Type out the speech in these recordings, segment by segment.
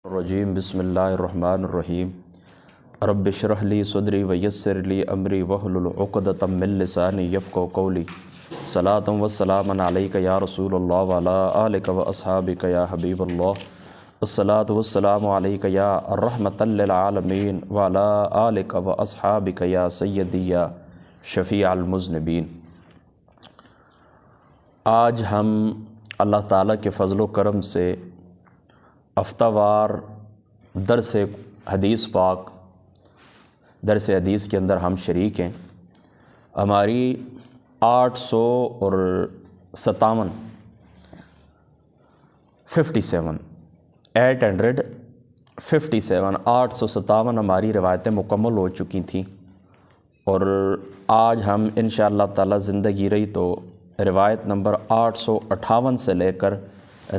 الرجیم بسم اللہ الرحمن الرحیم رب اشرح لی صدری ویسر لی امری واحلل عقدۃ من لسانی یفقهوا قولی صلاۃ و سلام علیک یا رسول اللہ وعلی آلک و اصحابک یا حبیب اللہ الصلاۃ والسلام علیک یا رحمۃ للعالمین وعلی آلک و اصحابک یا سیدی یا شفیع المذنبین۔ آج ہم اللہ تعالیٰ کے فضل و کرم سے ہفتہ وار درس حدیث پاک درس حدیث کے اندر ہم شریک ہیں۔ ہماری 857 ہماری روایتیں مکمل ہو چکی تھیں، اور آج ہم انشاءاللہ تعالی زندگی رہی تو روایت نمبر 858 سے لے کر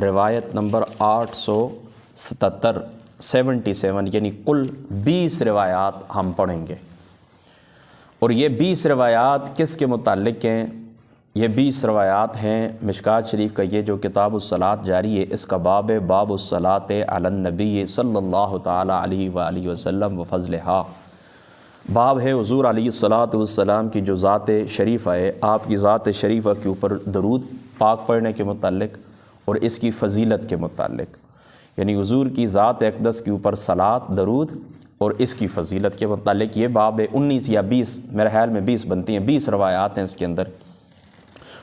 روایت نمبر 877 یعنی کل 20 روایات ہم پڑھیں گے۔ اور یہ 20 روایات کس کے متعلق ہیں؟ یہ 20 روایات ہیں مشکوٰۃ شریف کا یہ جو کتاب الصلاۃ جاری ہے، اس کا باب ہے باب الصلاۃ علی النبی صلی اللہ تعالی علیہ وآلہ وسلم و فضلہا۔ باب ہے حضور علیہ الصلاۃ والسلام کی جو ذات شریفہ ہے، آپ کی ذات شریفہ کے اوپر درود پاک پڑھنے کے متعلق اور اس کی فضیلت کے متعلق، یعنی حضور کی ذات اقدس کے اوپر صلاۃ درود اور اس کی فضیلت کے متعلق یہ باب ہے۔ 19 یا 20 میرے خیال میں 20 بنتی ہیں، 20 روایات ہیں اس کے اندر،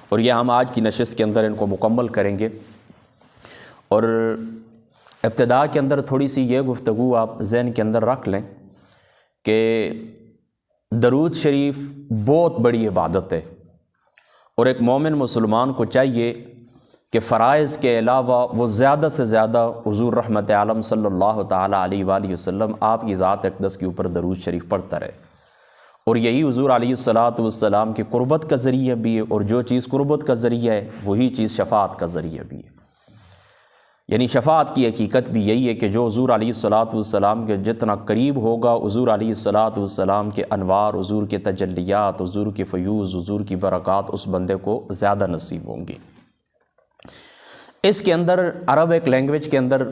اور یہ ہم آج کی نشست کے اندر ان کو مکمل کریں گے۔ اور ابتدا کے اندر تھوڑی سی یہ گفتگو آپ ذہن کے اندر رکھ لیں کہ درود شریف بہت بڑی عبادت ہے، اور ایک مومن مسلمان کو چاہیے کہ فرائض کے علاوہ وہ زیادہ سے زیادہ حضور رحمت عالم صلی اللہ تعالی علیہ وآلہ وسلم آپ کی ذات اقدس کے اوپر درود شریف پڑھتا رہے، اور یہی حضور علیہ الصلاۃ والسلام کی قربت کا ذریعہ بھی ہے، اور جو چیز قربت کا ذریعہ ہے وہی چیز شفاعت کا ذریعہ بھی ہے۔ یعنی شفاعت کی حقیقت بھی یہی ہے کہ جو حضور علیہ الصلاۃ والسلام کے جتنا قریب ہوگا، حضور علیہ الصلاۃ والسلام کے انوار، حضور کے تجلیات، حضور کے فیوز، حضور کی برکات اس بندے کو زیادہ نصیب ہوں گی۔ اس کے اندر عرب ایک لینگویج کے اندر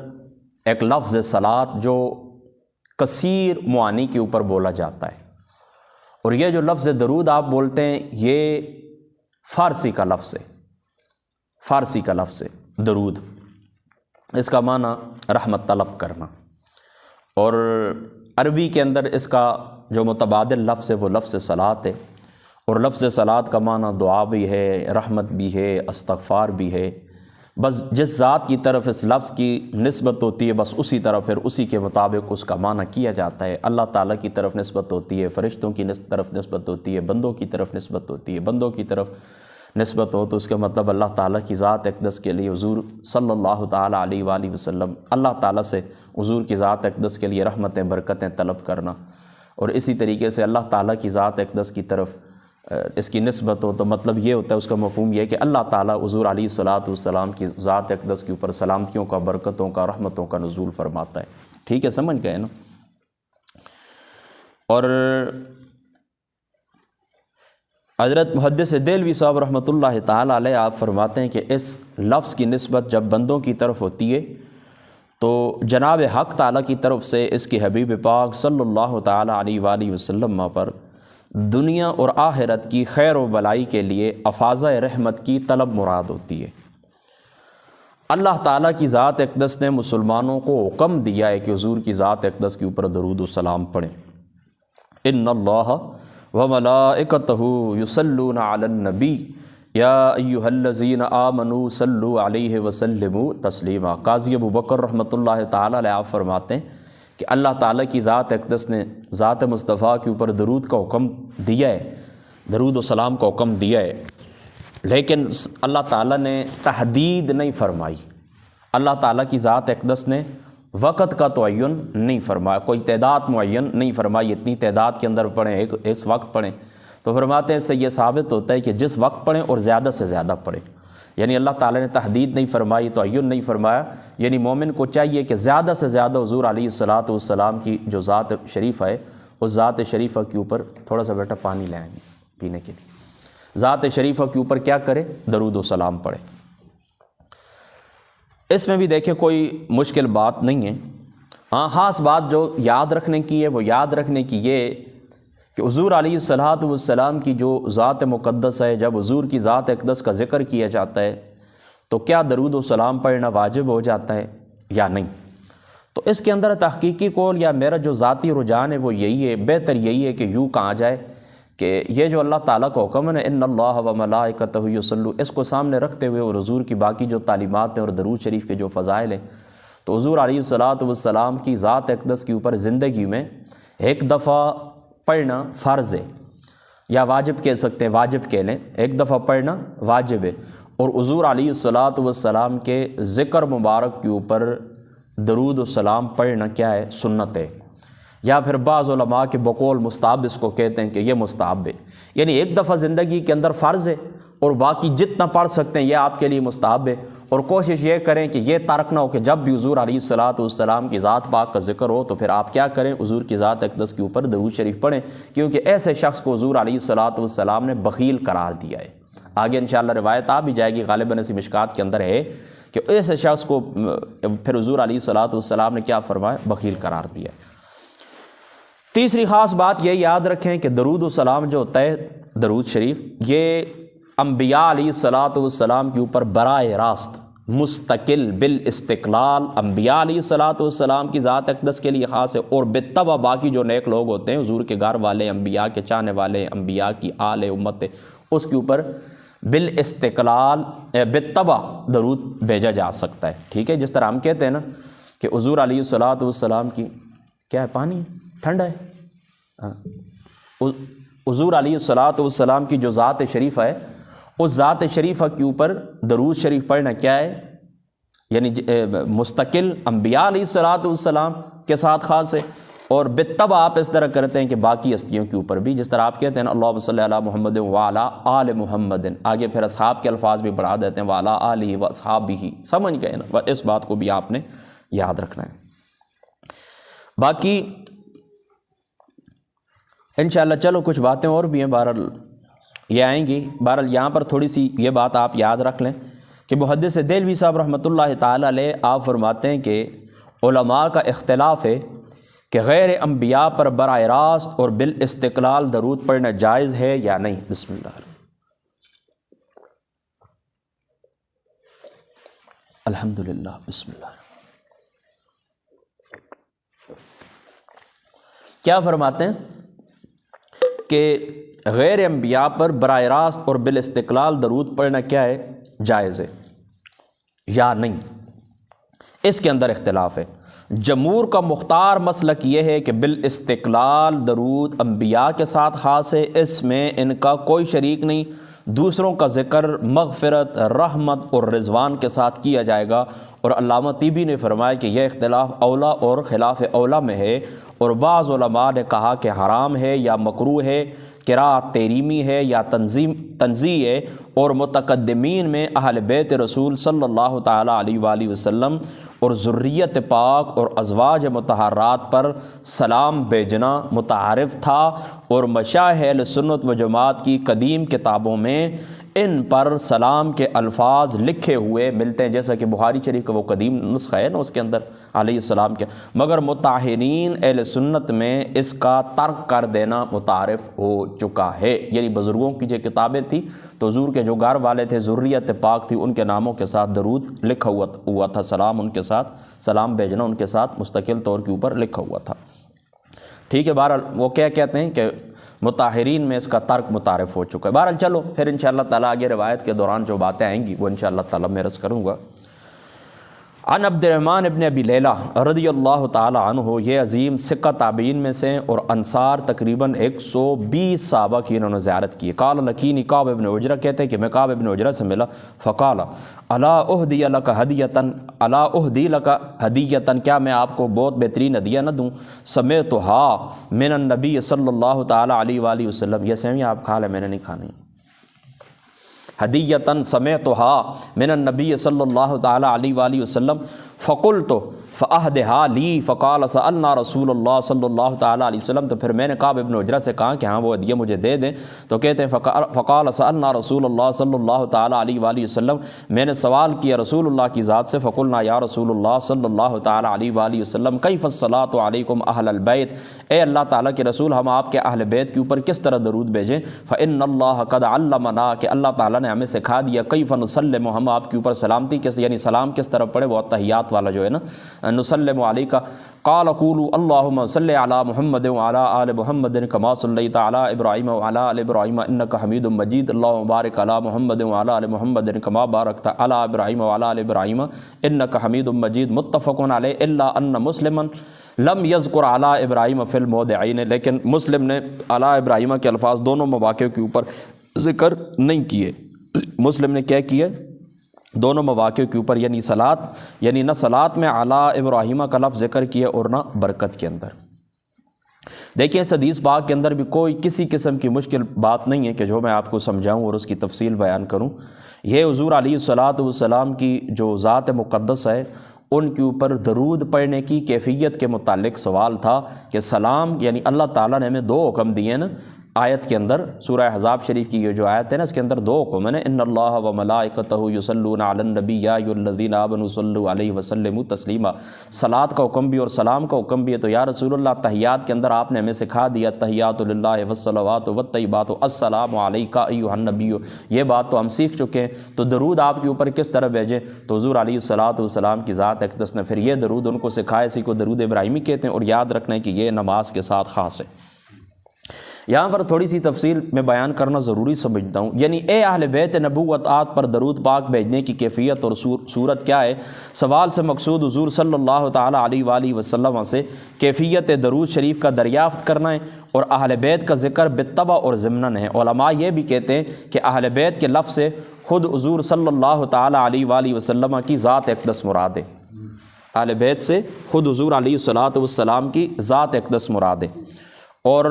ایک لفظ صلاۃ جو کثیر معانی کے اوپر بولا جاتا ہے، اور یہ جو لفظ درود آپ بولتے ہیں یہ فارسی کا لفظ ہے، فارسی کا لفظ ہے درود، اس کا معنی رحمت طلب کرنا، اور عربی کے اندر اس کا جو متبادل لفظ ہے وہ لفظ صلاۃ ہے، اور لفظ صلاۃ کا معنی دعا بھی ہے، رحمت بھی ہے، استغفار بھی ہے۔ بس جس ذات کی طرف اس لفظ کی نسبت ہوتی ہے بس اسی طرح پھر اسی کے مطابق اس کا معنی کیا جاتا ہے۔ اللہ تعالیٰ کی طرف نسبت ہوتی ہے، فرشتوں کی طرف نسبت ہوتی ہے، بندوں کی طرف نسبت ہوتی ہے، بندوں کی طرف نسبت ہو تو اس کا مطلب اللہ تعالیٰ کی ذات اقدس کے لیے حضور صلی اللہ تعالیٰ علیہ وآلہ وسلم اللہ تعالیٰ سے حضور کی ذات اقدس کے لیے رحمتیں برکتیں طلب کرنا، اور اسی طریقے سے اللہ تعالیٰ کی ذات اقدس کی طرف اس کی نسبت ہو تو مطلب یہ ہوتا ہے، اس کا مفہوم یہ ہے کہ اللہ تعالیٰ حضور علیہ الصلاۃ والسلام کی ذات اقدس کے اوپر سلامتیوں کا، برکتوں کا، رحمتوں کا نزول فرماتا ہے۔ ٹھیک ہے، سمجھ گئے نا؟ اور حضرت محدث دہلوی صاحب رحمۃ اللہ تعالیٰ علیہ آپ فرماتے ہیں کہ اس لفظ کی نسبت جب بندوں کی طرف ہوتی ہے تو جناب حق تعالیٰ کی طرف سے اس کی حبیب پاک صلی اللہ تعالیٰ علیہ وآلہ وسلم پر دنیا اور آخرت کی خیر و بلائی کے لیے افاضہ رحمت کی طلب مراد ہوتی ہے۔ اللہ تعالیٰ کی ذات اقدس نے مسلمانوں کو حکم دیا ہے کہ حضور کی ذات اقدس کے اوپر درود و سلام پڑھیں۔ ان اللہ وملائکتہ یصلون علی النبی یا ایھا الذین آمنوا صلوا علیہ وسلموا تسلیما۔ قاضی ابوبکر رحمۃ اللہ تعالیٰ علیہ آپ فرماتے ہیں کہ اللہ تعالیٰ کی ذات اقدس نے ذات مصطفیٰ کے اوپر درود کا حکم دیا ہے، درود و سلام کا حکم دیا ہے، لیکن اللہ تعالیٰ نے تحدید نہیں فرمائی۔ اللہ تعالیٰ کی ذات اقدس نے وقت کا تعین نہیں فرمایا، کوئی تعداد معین نہیں فرمائی، اتنی تعداد کے اندر پڑھیں، اس وقت پڑھیں۔ تو فرماتے ہیں اس سے یہ ثابت ہوتا ہے کہ جس وقت پڑھیں اور زیادہ سے زیادہ پڑھیں، یعنی اللہ تعالیٰ نے تحدید نہیں فرمائی، تعین نہیں فرمایا، یعنی مومن کو چاہیے کہ زیادہ سے زیادہ حضور علیہ الصلاۃ والسلام کی جو ذات شریفہ ہے اس ذات شریفہ کے اوپر تھوڑا سا بیٹا پانی لے آئیں گے پینے کے لیے، ذات شریفہ کے اوپر کیا کرے؟ درود و سلام پڑھے۔ اس میں بھی دیکھیں کوئی مشکل بات نہیں ہے، ہاں خاص بات جو یاد رکھنے کی ہے وہ یاد رکھنے کی یہ کہ حضور علیہ الصلوۃ والسلام کی جو ذات مقدس ہے، جب حضور کی ذات اقدس کا ذکر کیا جاتا ہے تو کیا درود و سلام پڑھنا واجب ہو جاتا ہے یا نہیں؟ تو اس کے اندر تحقیقی قول یا میرا جو ذاتی رجحان ہے وہ یہی ہے، بہتر یہی ہے کہ یوں کہا جائے کہ یہ جو اللہ تعالیٰ کا حکم ہے نا، ان اللہ و ملائکتہ یصلون، اس کو سامنے رکھتے ہوئے اور حضور کی باقی جو تعلیمات ہیں اور درود شریف کے جو فضائل ہیں، تو حضور علیہ الصلوۃ والسلام کی ذات اقدس کے اوپر زندگی میں ایک دفعہ پڑھنا فرض ہے، یا واجب کہہ سکتے ہیں، واجب کہہ لیں، ایک دفعہ پڑھنا واجب ہے، اور حضور علیہ الصلوۃ والسلام کے ذکر مبارک کے اوپر درود و سلام پڑھنا کیا ہے؟ سنت ہے، یا پھر بعض علماء کے بقول مستحب اس کو کہتے ہیں کہ یہ مستحب ہے، یعنی ایک دفعہ زندگی کے اندر فرض ہے اور باقی جتنا پڑھ سکتے ہیں یہ آپ کے لیے مستحب ہے، اور کوشش یہ کریں کہ یہ ترک نہ ہو کہ جب بھی حضور علیہ الصلوۃ والسلام کی ذات پاک کا ذکر ہو تو پھر آپ کیا کریں؟ حضور کی ذات اقدس کے اوپر درود شریف پڑھیں، کیونکہ ایسے شخص کو حضور علیہ الصلوۃ والسلام نے بخیل قرار دیا ہے۔ آگے انشاءاللہ روایت آ بھی جائے گی، غالباً اسی مشکات کے اندر ہے کہ ایسے شخص کو پھر حضور علیہ الصلوۃ والسلام نے کیا فرمایا؟ بخیل قرار دیا ہے۔ تیسری خاص بات یہ یاد رکھیں کہ درود و سلام جو ہوتا ہے، درود شریف، یہ انبیاء علیہ الصلوۃ والسلام کے اوپر براہ راست مستقل بالاستقلال انبیاء علیہ الصلوۃ والسلام کی ذات اقدس کے لیے خاص ہے، اور بالطبع باقی جو نیک لوگ ہوتے ہیں، حضور کے گھر والے، انبیاء کے چاہنے والے، انبیاء کی آل امت، اس کے اوپر بالاستقلال بالطبع درود بھیجا جا سکتا ہے، ٹھیک ہے؟ جس طرح ہم کہتے ہیں نا کہ حضور علیہ الصلوۃ والسلام کی کیا ہے؟ پانی ٹھنڈا ہے، حضور علیہ الصلوۃ والسلام کی جو ذات شریفہ ہے، اس ذات شریفہ کے اوپر درود شریف پڑھنا کیا ہے؟ یعنی مستقل انبیاء علیہ الصلوۃ والسلام کے ساتھ خاص ہے، اور بالطبع آپ اس طرح کرتے ہیں کہ باقی ہستیوں کے اوپر بھی، جس طرح آپ کہتے ہیں اللہم صلی علی محمد وعلی آل محمد، آگے پھر اصحاب کے الفاظ بھی بڑھا دیتے ہیں وعلی آلہ واصحابہ، سمجھ گئے نا؟ اس بات کو بھی آپ نے یاد رکھنا ہے۔ باقی انشاءاللہ چلو کچھ باتیں اور بھی ہیں، بہرحال یہ آئیں گی، بہرحال یہاں پر تھوڑی سی یہ بات آپ یاد رکھ لیں کہ محدث دہلوی صاحب رحمۃ اللہ تعالیٰ علیہ آپ فرماتے ہیں کہ علماء کا اختلاف ہے کہ غیر انبیاء پر براہ راست اور بالاستقلال درود پڑھنا جائز ہے یا نہیں۔ بسم اللہ، الحمدللہ، بسم اللہ۔ کیا فرماتے ہیں کہ غیر انبیاء پر براہ راست اور بالاستقلال درود پڑھنا کیا ہے؟ جائز ہے یا نہیں؟ اس کے اندر اختلاف ہے۔ جمہور کا مختار مسلک یہ ہے کہ بالاستقلال درود انبیاء کے ساتھ خاص ہے، اس میں ان کا کوئی شریک نہیں، دوسروں کا ذکر مغفرت، رحمت اور رضوان کے ساتھ کیا جائے گا، اور علامہ طیبی نے فرمایا کہ یہ اختلاف اولا اور خلاف اولا میں ہے، اور بعض علماء نے کہا کہ حرام ہے یا مکروہ ہے، قراءت تحریمی ہے یا تنزیہ ہے، اور متقدمین میں اہل بیت رسول صلی اللہ تعالیٰ علیہ وآلہ وسلم اور ذریت پاک اور ازواج مطہرات پر سلام بھیجنا متعارف تھا، اور مشائخ اہل سنت و جماعت کی قدیم کتابوں میں ان پر سلام کے الفاظ لکھے ہوئے ملتے ہیں، جیسا کہ بخاری شریف کا وہ قدیم نسخہ ہے نا، اس کے اندر علیہ السلام کے، مگر مطہرین اہل سنت میں اس کا ترک کر دینا متعارف ہو چکا ہے، یعنی بزرگوں کی جو کتابیں تھیں تو حضور کے جو گھر والے تھے، ذریت پاک تھی، ان کے ناموں کے ساتھ درود لکھا ہوا تھا، سلام ان کے ساتھ، سلام بھیجنا ان کے ساتھ مستقل طور کے اوپر لکھا ہوا تھا، ٹھیک ہے؟ بہرحال وہ کیا کہتے ہیں کہ مطہرین میں اس کا ترک متعارف ہو چکا ہے۔ بہرحال چلو پھر انشاءاللہ تعالیٰ آگے روایت کے دوران جو باتیں آئیں گی وہ انشاءاللہ تعالیٰ میں عرض کروں گا۔ عن عبد الرحمن ابن ابی لیلہ رضی اللہ تعالیٰ عنہ، یہ عظیم ثقہ تابعین میں سے اور انصار تقریباً 120 صحابہ کی انہوں نے زیارت کی۔ قال لقینی کعب ابن عجرہ، کہتے ہیں کہ میں کعب ابن عجرہ سے ملا، فقال الا اہدی لک ہدیۃً، الا اہدی لک ہدیۃً، کیا میں آپ کو بہت بہترین ہدیہ نہ دوں؟ سمعتھا من النبی صلی اللہ تعالیٰ علیہ وآلہ وسلم، یہ سیویاں آپ کھا لیں، میں نے نہیں کھانی۔ ہدیۃً سمعتھا من النبی صلی اللہ تعالیٰ علیہ وآلہ وسلم، فقلت، فَأَهْدِهَا لِي فَقَالَ سَأَلْنَا رسول اللہ صلی اللہ تعالیٰ علیہ وسلم، تو پھر میں نے کعب ابن عجرہ سے کہا کہ ہاں وہ ہدیہ مجھے دے دیں، تو کہتے ہیں فقال سألنا رسول اللہ صلی اللہ تعالیٰ علیہ وآلہ وسلم، میں نے سوال کیا رسول اللہ کی ذات سے، فقلنا یا رسول اللہ صلی اللہ تعالیٰ علیہ وآلہ وسلم کیف الصلاۃ علیکم اہل البیت، اے اللہ تعالیٰ کے رسول ہم آپ کے اہل بیت کے اوپر کس طرح درود بھیجیں؟ فإن اللہ قد علمنا، کہ اللہ تعالیٰ نے ہمیں سکھا دیا، کیف نسلم، ہم آپ کے اوپر سلامتی کس یعنی سلام کس طرح پڑھے، وہ تحیات والا جو ہے نا، نسلم علیکا، قال قولوا اللہم صلی علی محمد وعلی آل محمد کما صلیت علی ابراہیم وعلی آل ابراہیم انک حمید مجید، اللہم بارک علی محمد وعلی آل محمد کما بارکت علی ابراہیم وعلی آل ابراہیم انک حمید مجید، متفق علیہ الا ان مسلما لم یذکر علی ابراہیم فی الموضعین، لیکن مسلم نے علی ابراہیم کے الفاظ دونوں مواقع کے اوپر ذکر نہیں کیے۔ مسلم نے کیا کیا؟ دونوں مواقع کے اوپر، یعنی صلاۃ، یعنی نہ صلاۃ میں علی ابراہیم کا لفظ ذکر کیا اور نہ برکت کے اندر۔ دیکھیں اس حدیث پاک کے اندر بھی کوئی کسی قسم کی مشکل بات نہیں ہے کہ جو میں آپ کو سمجھاؤں اور اس کی تفصیل بیان کروں۔ یہ حضور علیہ الصلاۃ والسلام کی جو ذات مقدس ہے ان کے اوپر درود پڑھنے کی کیفیت کے متعلق سوال تھا کہ سلام، یعنی اللہ تعالیٰ نے ہمیں دو حکم دیے ہیں نا آیت کے اندر، سورہ احزاب شریف کی یہ جو آیت ہے نا، اس کے اندر دو حکم ہیں، ان اللہ و ملائکتہ یصلون علی النبی یا ایھا الذین آمنوا صلوا علیہ وسلموا تسلیما، صلاۃ کا حکم بھی اور سلام کا حکم بھی ہے۔ تو یا رسول اللہ تحیات کے اندر آپ نے ہمیں سکھا دیا تحیات للہ والصلوات والطیبات السلام علیک ایھا النبی، یہ بات تو ہم سیکھ چکے ہیں، تو درود آپ کے اوپر کس طرح بھیجیں؟ تو حضور علیہ الصلاۃ والسلام کی ذات اقدس نے پھر یہ درود ان کو سکھایا، اسی کو درود ابراہیمی کہتے ہیں، اور یاد رکھنا ہے کہ یہ نماز کے ساتھ خاص ہے۔ یہاں پر تھوڑی سی تفصیل میں بیان کرنا ضروری سمجھتا ہوں، یعنی اے اہل بیت نبوت آت پر درود پاک بھیجنے کی کیفیت اور صورت کیا ہے؟ سوال سے مقصود حضور صلی اللہ تعالیٰ علیہ وآلہ وسلم سے کیفیت درود شریف کا دریافت کرنا ہے، اور اہل بیت کا ذکر بالطبع اور ضمناً ہے۔ علماء یہ بھی کہتے ہیں کہ اہل بیت کے لفظ سے خود حضور صلی اللہ تعالیٰ علیہ وآلہ وسلم کی ذات اقدس مراد ہے، اہل بیت سے خود حضور علیہ الصلاۃ والسلام کی ذات اقدس مراد ہے۔ اور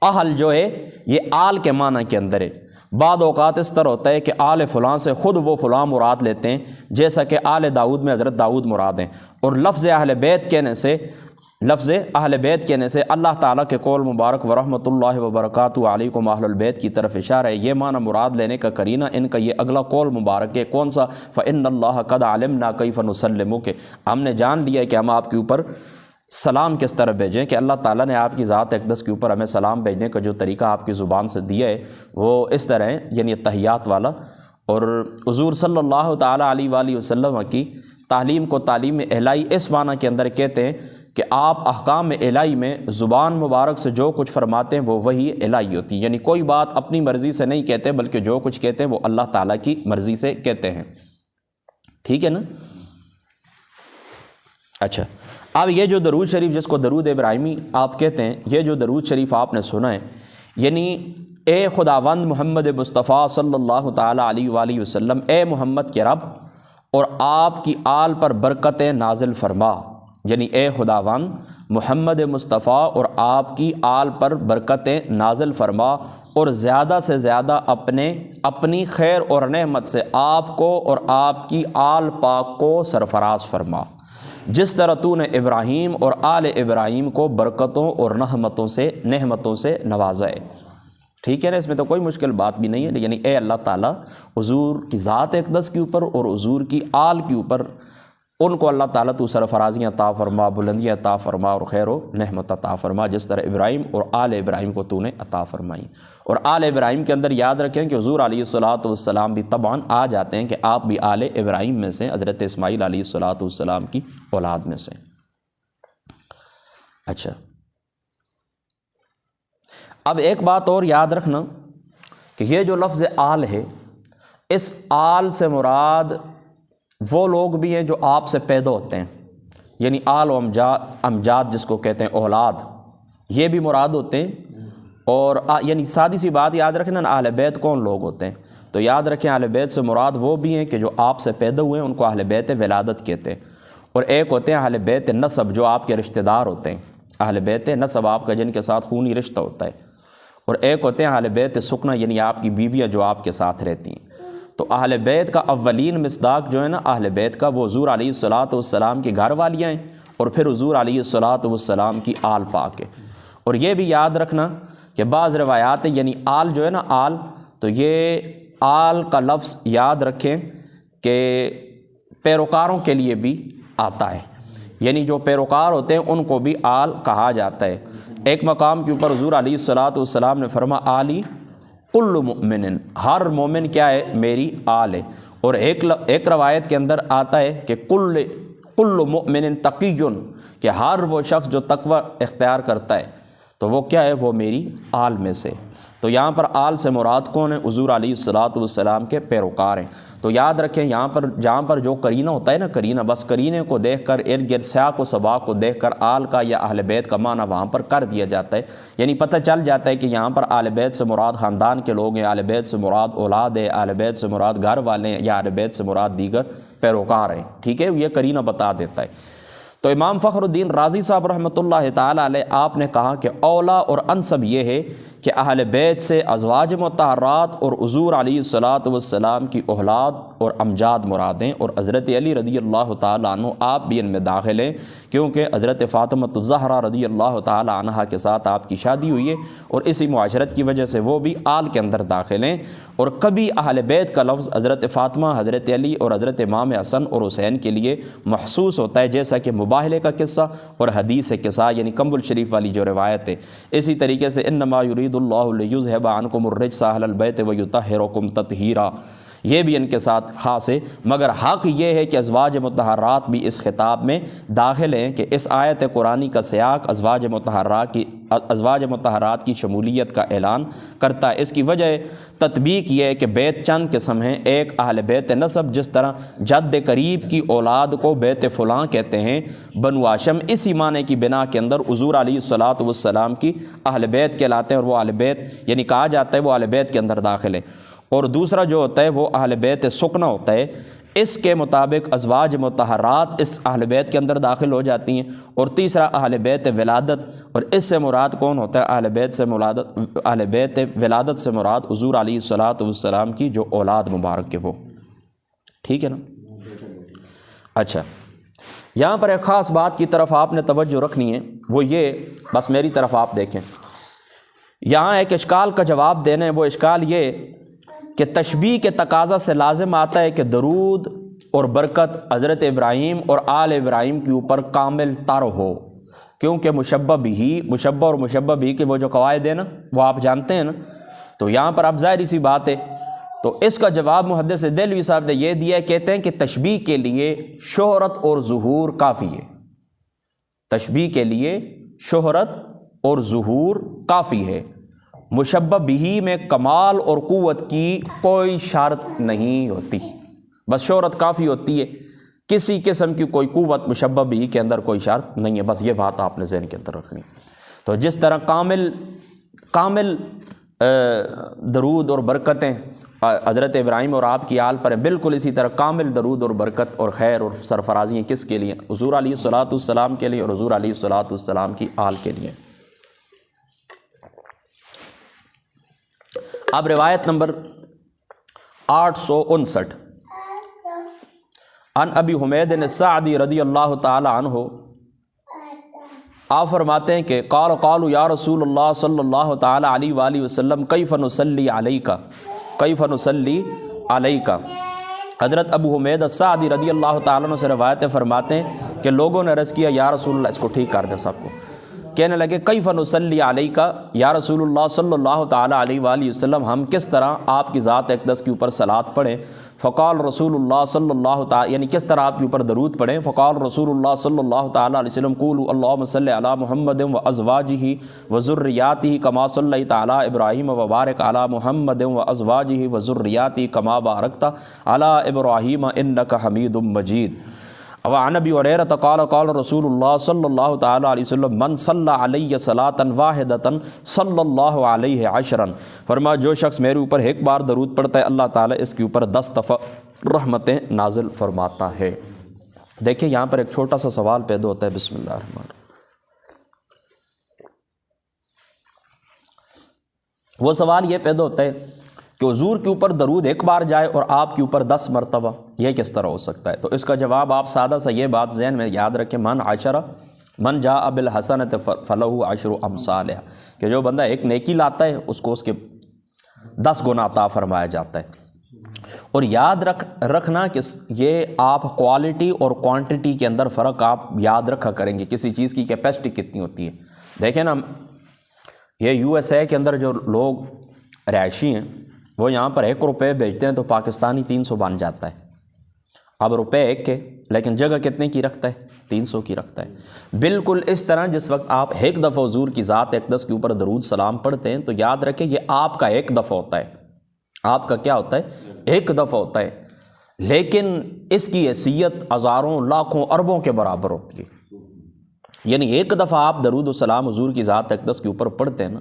اہل جو ہے یہ آل کے معنی کے اندر ہے، بعض اوقات اس طرح ہوتا ہے کہ آل فلاں سے خود وہ فلاں مراد لیتے ہیں، جیسا کہ آل داؤد میں حضرت داؤد مراد ہیں، اور لفظ اہل بیت کہنے سے اللہ تعالیٰ کے قول مبارک ورحمۃ اللہ وبرکاتہ علیکم اہل البیت کی طرف اشارہ ہے۔ یہ معنی مراد لینے کا قرینہ ان کا یہ اگلا قول مبارک ہے، کون سا؟ فإن اللہ قد علمنا کیف نسلم، کہ ہم نے جان لیا ہے کہ ہم آپ کے اوپر سلام کس طرح بھیجیں، کہ اللہ تعالیٰ نے آپ کی ذات اقدس کے اوپر ہمیں سلام بھیجنے کا جو طریقہ آپ کی زبان سے دیا ہے وہ اس طرح ہے، یعنی تحیات والا۔ اور حضور صلی اللہ تعالیٰ علیہ وآلہ وسلم کی تعلیم کو تعلیم الہی اس معنی کے اندر کہتے ہیں کہ آپ احکام الہی میں زبان مبارک سے جو کچھ فرماتے ہیں وہ وحی الہی ہوتی ہے، یعنی کوئی بات اپنی مرضی سے نہیں کہتے بلکہ جو کچھ کہتے ہیں وہ اللہ تعالیٰ کی مرضی سے کہتے ہیں، ٹھیک ہے نا؟ اچھا، اب یہ جو درود شریف جس کو درود ابراہیمی آپ کہتے ہیں، یہ جو درود شریف آپ نے سنا ہے، یعنی اے خداوند محمد مصطفیٰ صلی اللہ تعالیٰ علیہ وآلہ وسلم، اے محمد کے رب اور آپ کی آل پر برکتیں نازل فرما، یعنی اے خداوند محمد مصطفیٰ اور آپ کی آل پر برکتیں نازل فرما، اور زیادہ سے زیادہ اپنی خیر اور نعمت سے آپ کو اور آپ کی آل پاک کو سرفراز فرما، جس طرح تو نے ابراہیم اور آل ابراہیم کو برکتوں اور نعمتوں سے نوازا ہے، ٹھیک ہے نا؟ اس میں تو کوئی مشکل بات بھی نہیں ہے، یعنی اے اللہ تعالیٰ حضور کی ذات اقدس کے اوپر اور حضور کی آل کے اوپر ان کو اللہ تعالیٰ تو سرفرازیاں عطا فرما، بلندیاں عطا فرما اور خیر و نعمت عطا فرما، جس طرح ابراہیم اور آل ابراہیم کو تو نے عطا فرمائی۔ اور آل ابراہیم کے اندر یاد رکھیں کہ حضور علیہ الصلاۃ والسلام بھی طبعاً آ جاتے ہیں کہ آپ بھی آل ابراہیم میں سے، حضرت اسماعیل علیہ الصلاۃ والسلام کی اولاد میں سے۔ اچھا، اب ایک بات اور یاد رکھنا کہ یہ جو لفظ آل ہے، اس آل سے مراد وہ لوگ بھی ہیں جو آپ سے پیدا ہوتے ہیں، یعنی آل و امجاد جس کو کہتے ہیں، اولاد، یہ بھی مراد ہوتے ہیں۔ اور یعنی سادی سی بات یاد رکھنا، اہل بیت کون لوگ ہوتے ہیں؟ تو یاد رکھیں اہل بیت سے مراد وہ بھی ہیں کہ جو آپ سے پیدا ہوئے ہیں، ان کو اہل بیت ولادت کہتے ہیں۔ اور ایک ہوتے ہیں اہل بیت نسب، جو آپ کے رشتہ دار ہوتے ہیں، اہل بیت نسب آپ کا جن کے ساتھ خونی رشتہ ہوتا ہے۔ اور ایک ہوتے ہیں اہل بیت سکنا، یعنی آپ کی بیویاں جو آپ کے ساتھ رہتی ہیں۔ تو اہل بیت کا اولین مصداق جو ہے نا اہل بیت کا، وہ حضور علیہ الصلوۃ والسلام کی گھر والیاں ہیں، اور پھر حضور علیہ الصلوۃ والسلام کی آل پاک ہے۔ اور یہ بھی یاد رکھنا کہ بعض روایات یعنی آل جو ہے نا آل، تو یہ آل کا لفظ یاد رکھیں کہ پیروکاروں کے لیے بھی آتا ہے، یعنی جو پیروکار ہوتے ہیں ان کو بھی آل کہا جاتا ہے۔ ایک مقام کے اوپر حضور علیہ الصلوۃ والسلام نے فرمایا آلی کل مؤمن، ہر مومن کیا ہے؟ میری آل ہے۔ اور ایک روایت کے اندر آتا ہے کہ کل مؤمن تقی، کہ ہر وہ شخص جو تقوی اختیار کرتا ہے تو وہ کیا ہے؟ وہ میری آل میں سے۔ تو یہاں پر آل سے مراد کون ہے؟ حضور علیہ الصلوۃ والسلام کے پیروکار ہیں۔ تو یاد رکھیں یہاں پر جہاں پر جو کرینہ ہوتا ہے نا، کرینہ، بس کرینے کو دیکھ کر، ارد گرد سیاق و سباق کو دیکھ کر آل کا یا اہل بیت کا معنی وہاں پر کر دیا جاتا ہے، یعنی پتہ چل جاتا ہے کہ یہاں پر اہل بیت سے مراد خاندان کے لوگ ہیں، اہل بیت سے مراد اولاد ہے، اہل بیت سے مراد گھر والے ہیں، یا اہل بیت سے مراد دیگر پیروکار ہیں۔ ٹھیک ہے، یہ کرینہ بتا دیتا ہے۔ تو امام فخر الدین رازی صاحب رحمۃ اللہ تعالیٰ علیہ آپ نے کہا کہ اولا اور انسب یہ ہے کہ اہل بیت سے ازواج مطہرات اور حضور علیہ الصلوۃ والسلام کی اولاد اور امجاد مراد ہیں، اور حضرت علی رضی اللہ تعالیٰ عنہ آپ بھی ان میں داخل ہیں، کیونکہ حضرت فاطمہ الزہرا رضی اللہ تعالیٰ عنہا کے ساتھ آپ کی شادی ہوئی ہے، اور اسی معاشرت کی وجہ سے وہ بھی آل کے اندر داخل ہیں۔ اور کبھی اہل بیت کا لفظ حضرت فاطمہ، حضرت علی اور حضرت امام حسن اور حسین کے لیے محسوس ہوتا ہے، جیسا کہ مباہلے کا قصہ اور حدیث قصہ یعنی کمبل شریف والی جو روایت ہے۔ اسی طریقے سے انما یرید اللہ لیذھب عنکم الرجس اہل البیت ویطہرکم تطہیرا، یہ بھی ان کے ساتھ خاص ہے، مگر حق یہ ہے کہ ازواج مطہرات بھی اس خطاب میں داخل ہیں کہ اس آیت قرآنی کا سیاق ازواج مطہرات کی شمولیت کا اعلان کرتا ہے۔ اس کی وجہ تطبیق یہ ہے کہ بیت چند قسم ہیں، ایک اہل بیت نسب، جس طرح جد قریب کی اولاد کو بیت فلاں کہتے ہیں، بنو ہاشم اسی معنی کی بنا کے اندر حضور علیہ الصلوۃ والسلام کی اہل بیت کہلاتے ہیں، اور وہ اہل بیت یعنی کہا جاتا ہے وہ اہل بیت کے اندر داخل ہیں۔ اور دوسرا جو ہوتا ہے وہ اہل بیت سکنہ ہوتا ہے، اس کے مطابق ازواج مطہرات اس اہل بیت کے اندر داخل ہو جاتی ہیں۔ اور تیسرا اہل بیت ولادت، اور اس سے مراد کون ہوتا ہے؟ اہل بیت ولادت سے مراد حضور علیہ الصلوۃ والسلام کی جو اولاد مبارک ہے وہ۔ ٹھیک ہے نا؟ اچھا، یہاں پر ایک خاص بات کی طرف آپ نے توجہ رکھنی ہے، وہ یہ، بس میری طرف آپ دیکھیں، یہاں ایک اشکال کا جواب دینا ہے۔ وہ اشکال یہ کہ تشبیہ کے تقاضا سے لازم آتا ہے کہ درود اور برکت حضرت ابراہیم اور آل ابراہیم کے اوپر کامل تر ہو، کیونکہ مشبہ اور مشبہ بھی کے وہ جو قواعد ہیں نا وہ آپ جانتے ہیں نا، تو یہاں پر اب ظاہری سی بات ہے۔ تو اس کا جواب محدث دہلوی صاحب نے یہ دیا ہے، کہتے ہیں کہ تشبیہ کے لیے شہرت اور ظہور کافی ہے، تشبیہ کے لیے شہرت اور ظہور کافی ہے، مشبہ بھی میں کمال اور قوت کی کوئی شرط نہیں ہوتی، بس شہرت کافی ہوتی ہے، کسی قسم کی کوئی قوت مشبہ بھی کے اندر کوئی شرط نہیں ہے، بس یہ بات آپ نے ذہن کے اندر رکھنی۔ تو جس طرح کامل درود اور برکتیں حضرت ابراہیم اور آپ کی آل پر ہیں، بالکل اسی طرح کامل درود اور برکت اور خیر اور سرفرازیاں کس کے لیے؟ حضور علیہ الصلوۃ والسلام کے لیے اور حضور علیہ الصلوۃ والسلام کی آل کے لیے۔ اب روایت نمبر 859 عن ابی حمید الساعدی رضی اللہ تعالی عنہ، آپ فرماتے ہیں کہ قالوا یا رسول اللہ صلی اللہ تعالی علیہ وآلہ وسلم کیف نصلی علیک۔ حضرت ابو حمید الساعدی رضی اللہ تعالیٰ عنہ سے روایت فرماتے ہیں کہ لوگوں نے عرض کیا یا رسول اللہ، اس کو ٹھیک کر دیں سب کو، کہنے لگے کیف نصلی علیک یا رسول اللہ صلی اللہ تعالیٰ علیہ وآلہ وسلم، ہم کس طرح آپ کی ذات اقدس کے اوپر صلوات پڑھیں؟ فقال رسول اللہ صلی اللہ تعالیٰ، یعنی کس طرح آپ کے اوپر درود پڑھیں؟ فقال رسول اللہ صلی اللہ تعالیٰ علیہ وسلم قولوا اللہم صلی علی محمد وازواجہ وذریاتہ کما صلیت علی ابراہیم وبارک علی محمد وازواجہ وذریاتہ کما بارکت علی ابراہیم انک حمید مجید۔ وعن ابی ہریرہ قال قال رسول اللہ صلی اللہ تعالیٰ علیہ وسلم من صلی علی صلاۃ واحدۃ صلی اللہ علیہ عشرا، فرمایا جو شخص میرے اوپر ایک بار درود پڑھتا ہے اللہ تعالیٰ اس کے اوپر 10 دفعہ رحمتیں نازل فرماتا ہے۔ دیکھیں یہاں پر ایک چھوٹا سا سوال پیدا ہوتا ہے، بسم اللہ الرحمن الرحیم۔ وہ سوال یہ پیدا ہوتا ہے کہ حضور کے اوپر درود ایک بار جائے اور آپ کے اوپر 10 مرتبہ، یہ کس طرح ہو سکتا ہے؟ تو اس کا جواب آپ سادہ سا یہ بات ذہن میں یاد رکھیں، من جاء بالحسنۃ فلہ عشر امثالھا، کہ جو بندہ ایک نیکی لاتا ہے اس کو اس کے 10 گنا عطا فرمایا جاتا ہے۔ اور یاد رکھنا کہ یہ آپ کوالٹی اور کوانٹٹی کے اندر فرق آپ یاد رکھا کریں گے، کسی چیز کی کیپیسٹی کتنی ہوتی ہے۔ دیکھیں نا، یہ USA کے اندر جو لوگ رہائشی ہیں وہ یہاں پر 1 روپے بیچتے ہیں تو پاکستانی 300 بن جاتا ہے۔ اب روپے 1 کے، لیکن جگہ کتنے کی رکھتا ہے؟ 300 کی رکھتا ہے۔ بالکل اس طرح جس وقت آپ ایک دفعہ حضور کی ذات اقدس کے اوپر درود سلام پڑھتے ہیں تو یاد رکھیں یہ آپ کا ایک دفعہ ہوتا ہے، آپ کا کیا ہوتا ہے؟ ایک دفعہ ہوتا ہے، لیکن اس کی حیثیت ہزاروں لاکھوں اربوں کے برابر ہوتی ہے۔ یعنی ایک دفعہ آپ درود و سلام حضور کی ذات اقدس کے اوپر پڑھتے ہیں نا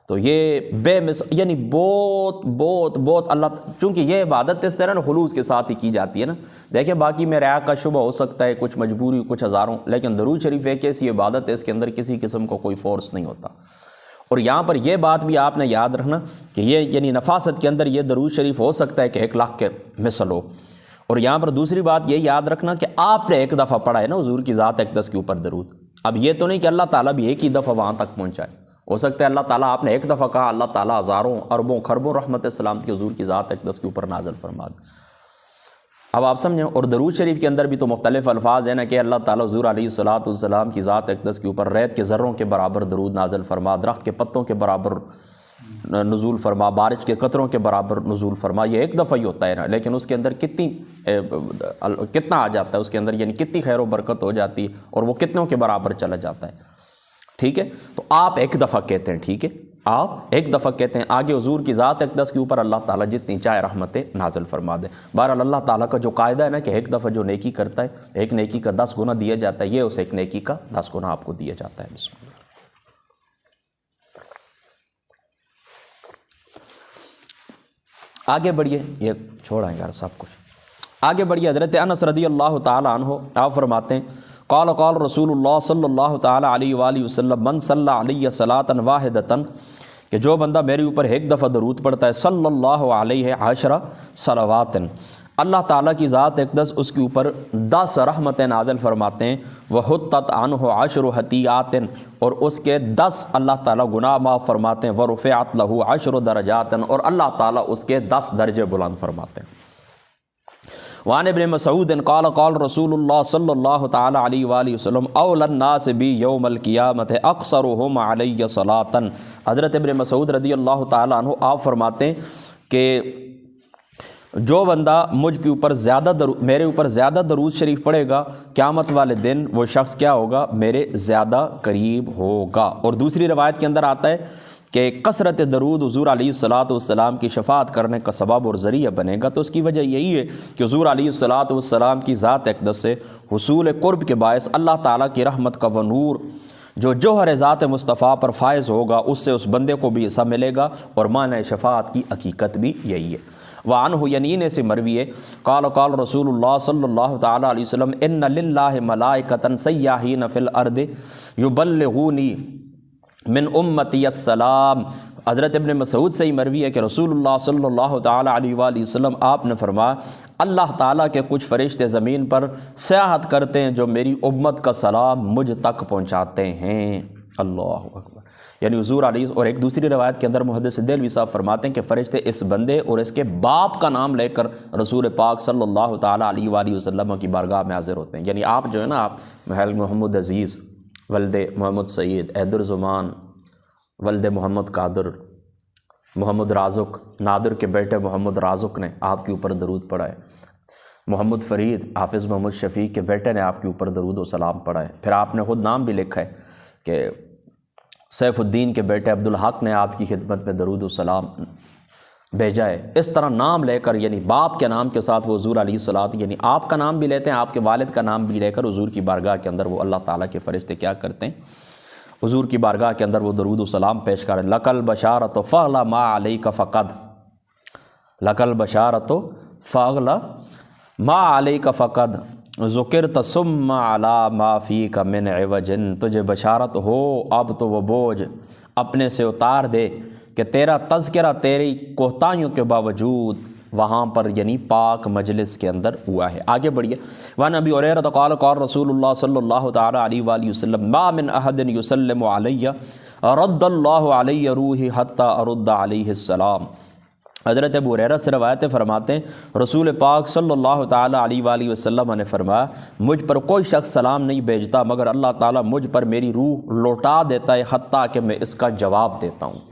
تو یہ بے مثال، یعنی بہت بہت بہت اللہ، چونکہ یہ عبادت اس طرح نا خلوص کے ساتھ ہی کی جاتی ہے نا۔ دیکھیں باقی میں ریا کا شبہ ہو سکتا ہے، کچھ مجبوری، کچھ ہزاروں، لیکن درود شریف ایک ایسی عبادت ہے اس کے اندر کسی قسم کو کوئی فورس نہیں ہوتا۔ اور یہاں پر یہ بات بھی آپ نے یاد رکھنا کہ یہ یعنی نفاست کے اندر یہ درود شریف ہو سکتا ہے کہ 1 لاکھ کے مثل ہو۔ اور یہاں پر دوسری بات یہ یاد رکھنا کہ آپ نے ایک دفعہ پڑھا ہے نا حضور کی ذات اقدس کے اوپر درود، اب یہ تو نہیں کہ اللہ تعالیٰ بھی ایک ہی دفعہ وہاں تک پہنچائے، ہو سکتا ہے اللہ تعالیٰ آپ نے ایک دفعہ کہا، اللہ تعالیٰ ہزاروں اربوں خربوں رحمت سلامتی حضور کی ذات اقدس کے اوپر نازل فرما دے۔ اب آپ سمجھیں، اور درود شریف کے اندر بھی تو مختلف الفاظ ہیں نا کہ اللہ تعالیٰ حضور علیہ الصلوۃ والسلام کی ذات اقدس کے اوپر ریت کے ذروں کے برابر درود نازل فرما، درخت کے پتوں کے برابر نزول فرما، بارش کے قطروں کے برابر نزول فرما۔ یہ ایک دفعہ ہی ہوتا ہے نا، لیکن اس کے اندر کتنا آ جاتا ہے اس کے اندر، یعنی کتنی خیر و برکت ہو جاتی ہے اور وہ کتنوں کے برابر چلا جاتا ہے۔ ٹھیک ہے، تو آپ ایک دفعہ کہتے ہیں، ٹھیک ہے، آپ ایک دفعہ کہتے ہیں، آگے حضور کی ذات اقدس کے اوپر اللہ تعالیٰ جتنی چاہے رحمتیں نازل فرما دے۔ بہرحال اللہ تعالیٰ کا جو قاعدہ ہے نا کہ ایک دفعہ جو نیکی کرتا ہے ایک نیکی کا 10 گنا دیا جاتا ہے، یہ اس ایک نیکی کا 10 گنا آپ کو دیا جاتا ہے۔ بسم اللہ۔ آگے بڑھیے، یہ چھوڑائیں یار سب کچھ، آگے بڑھیے۔ حضرت انس رضی اللہ تعالیٰ عنہ آپ فرماتے ہیں، قال رسول اللہ صلی اللہ تعالیٰ علیہ وآلہ وسلم من صلی علیہ صلاۃ واحدۃ، کہ جو بندہ میرے اوپر ایک دفعہ درود پڑھتا ہے، صلی اللہ علیہ 10 صلوات، اللہ تعالیٰ کی ذات اقدس اس کے اوپر 10 رحمتیں نازل فرماتے ہیں، وحطت عنہ 10 خطیئات، اور اس کے 10 اللہ تعالیٰ گناہ معاف فرماتے ہیں، ورفعت لہ 10 درجات، اور اللہ تعالیٰ اس کے 10 درجے بلند فرماتے ہیں۔ وعن ابن مسعود قال قال رسول اللہ صلی اللہ تعالیٰ علیہ وآلہ وسلم اول الناس بی یوم القیامت اکثرهم علی صلاۃ۔ حضرت ابن مسعود رضی اللہ تعالیٰ عنہ آپ فرماتے ہیں کہ جو بندہ مجھ کے اوپر میرے اوپر زیادہ درود شریف پڑھے گا قیامت والے دن وہ شخص کیا ہوگا؟ میرے زیادہ قریب ہوگا۔ اور دوسری روایت کے اندر آتا ہے کہ کثرت درود حضور علیہ الصلوۃ والسلام کی شفاعت کرنے کا سبب اور ذریعہ بنے گا۔ تو اس کی وجہ یہی ہے کہ حضور علیہ الصلوۃ والسلام کی ذات اقدس سے حصول قرب کے باعث اللہ تعالیٰ کی رحمت کا وہ نور جو جوہر ذات مصطفیٰ پر فائز ہوگا اس سے اس بندے کو بھی حصہ ملے گا، اور معنی شفاعت کی حقیقت بھی یہی ہے۔ وعنہ یعنی سے مروی ہے، قال قال رسول اللہ صلی اللہ تعالیٰ علیہ وسلم ان للہ ملائکۃ سیاحین فی الارض یبلغونی من امتی السلام۔ حضرت ابن مسعود سے ہی مروی ہے کہ رسول اللہ صلی اللہ تعالیٰ علیہ وآلہ وسلم آپ نے فرمایا اللہ تعالیٰ کے کچھ فرشتے زمین پر سیاحت کرتے ہیں جو میری امت کا سلام مجھ تک پہنچاتے ہیں۔ اللہ اکبر۔ یعنی حضور علیہ، اور ایک دوسری روایت کے اندر محدث دہلوی صاحب فرماتے ہیں کہ فرشتے اس بندے اور اس کے باپ کا نام لے کر رسول پاک صلی اللہ تعالیٰ علیہ وآلہ وسلم کی بارگاہ میں حاضر ہوتے ہیں۔ یعنی آپ جو ہے نا، آپ محمد عزیز ولد محمد سعید، حیدر زمان ولد محمد قادر، محمد رازق نادر کے بیٹے محمد رازق نے آپ کے اوپر درود پڑھا ہے، محمد فرید حافظ محمد شفیق کے بیٹے نے آپ کے اوپر درود و سلام پڑھا ہے۔ پھر آپ نے خود نام بھی لکھا ہے کہ سیف الدین کے بیٹے عبدالحق نے آپ کی خدمت میں درود و سلام بھیجا ہے۔ اس طرح نام لے کر، یعنی باپ کے نام کے ساتھ وہ حضور علیہ الصلوۃ، یعنی آپ کا نام بھی لیتے ہیں، آپ کے والد کا نام بھی لے کر حضور کی بارگاہ کے اندر وہ اللہ تعالیٰ کے فرشتے کیا کرتے ہیں؟ حضور کی بارگاہ کے اندر وہ درود و سلام پیش کریں۔ لکل بشارت فغلا ما علیک فقد، لکل بشارت فغلا ما علیک فقد ذکرت ثم علی ما فیک من عوج۔ تجھے بشارت ہو اب تو وہ بوجھ اپنے سے اتار دے کہ تیرا تذکرہ تیری کوتاہیوں کے باوجود وہاں پر یعنی پاک مجلس کے اندر ہوا ہے۔ آگے بڑھیے، وعن ابی ہریرہ قال قال رسول اللہ صلی اللہ تعالی علیہ وآلہ وسلم ما من احد یسلم علی رد اللہ علی روحی حتی ارد علیہ السلام۔ حضرت ابو ہریرہ سے روایت فرماتے ہیں رسول پاک صلی اللہ تعالی علیہ وآلہ وسلم نے فرمایا مجھ پر کوئی شخص سلام نہیں بھیجتا مگر اللہ تعالیٰ مجھ پر میری روح لوٹا دیتا ہے حتیٰ کہ میں اس کا جواب دیتا ہوں۔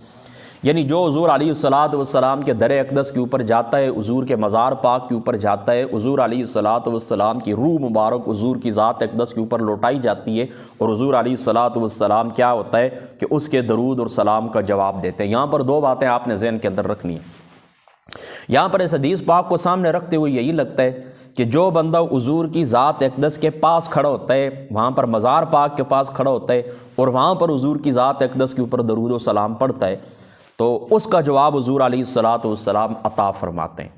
یعنی جو حضور علیہ السلام کے در اقدس کے اوپر جاتا ہے، حضور کے مزار پاک کے اوپر جاتا ہے، حضور علیہ السلام کی روح مبارک حضور کی ذات اقدس کے اوپر لوٹائی جاتی ہے، اور حضور علیہ السلام کیا ہوتا ہے کہ اس کے درود اور سلام کا جواب دیتے ہیں۔ یہاں پر دو باتیں آپ نے ذہن کے اندر رکھنی ہیں۔ یہاں پر اس حدیث پاک کو سامنے رکھتے ہوئے یہی لگتا ہے کہ جو بندہ حضور کی ذات اقدس کے پاس کھڑا ہوتا ہے، وہاں پر مزار پاک کے پاس کھڑا ہوتا ہے اور وہاں پر حضور کی ذات اقدس کے اوپر درود و سلام پڑھتا ہے، تو اس کا جواب حضور علیہ السلام عطا فرماتے ہیں۔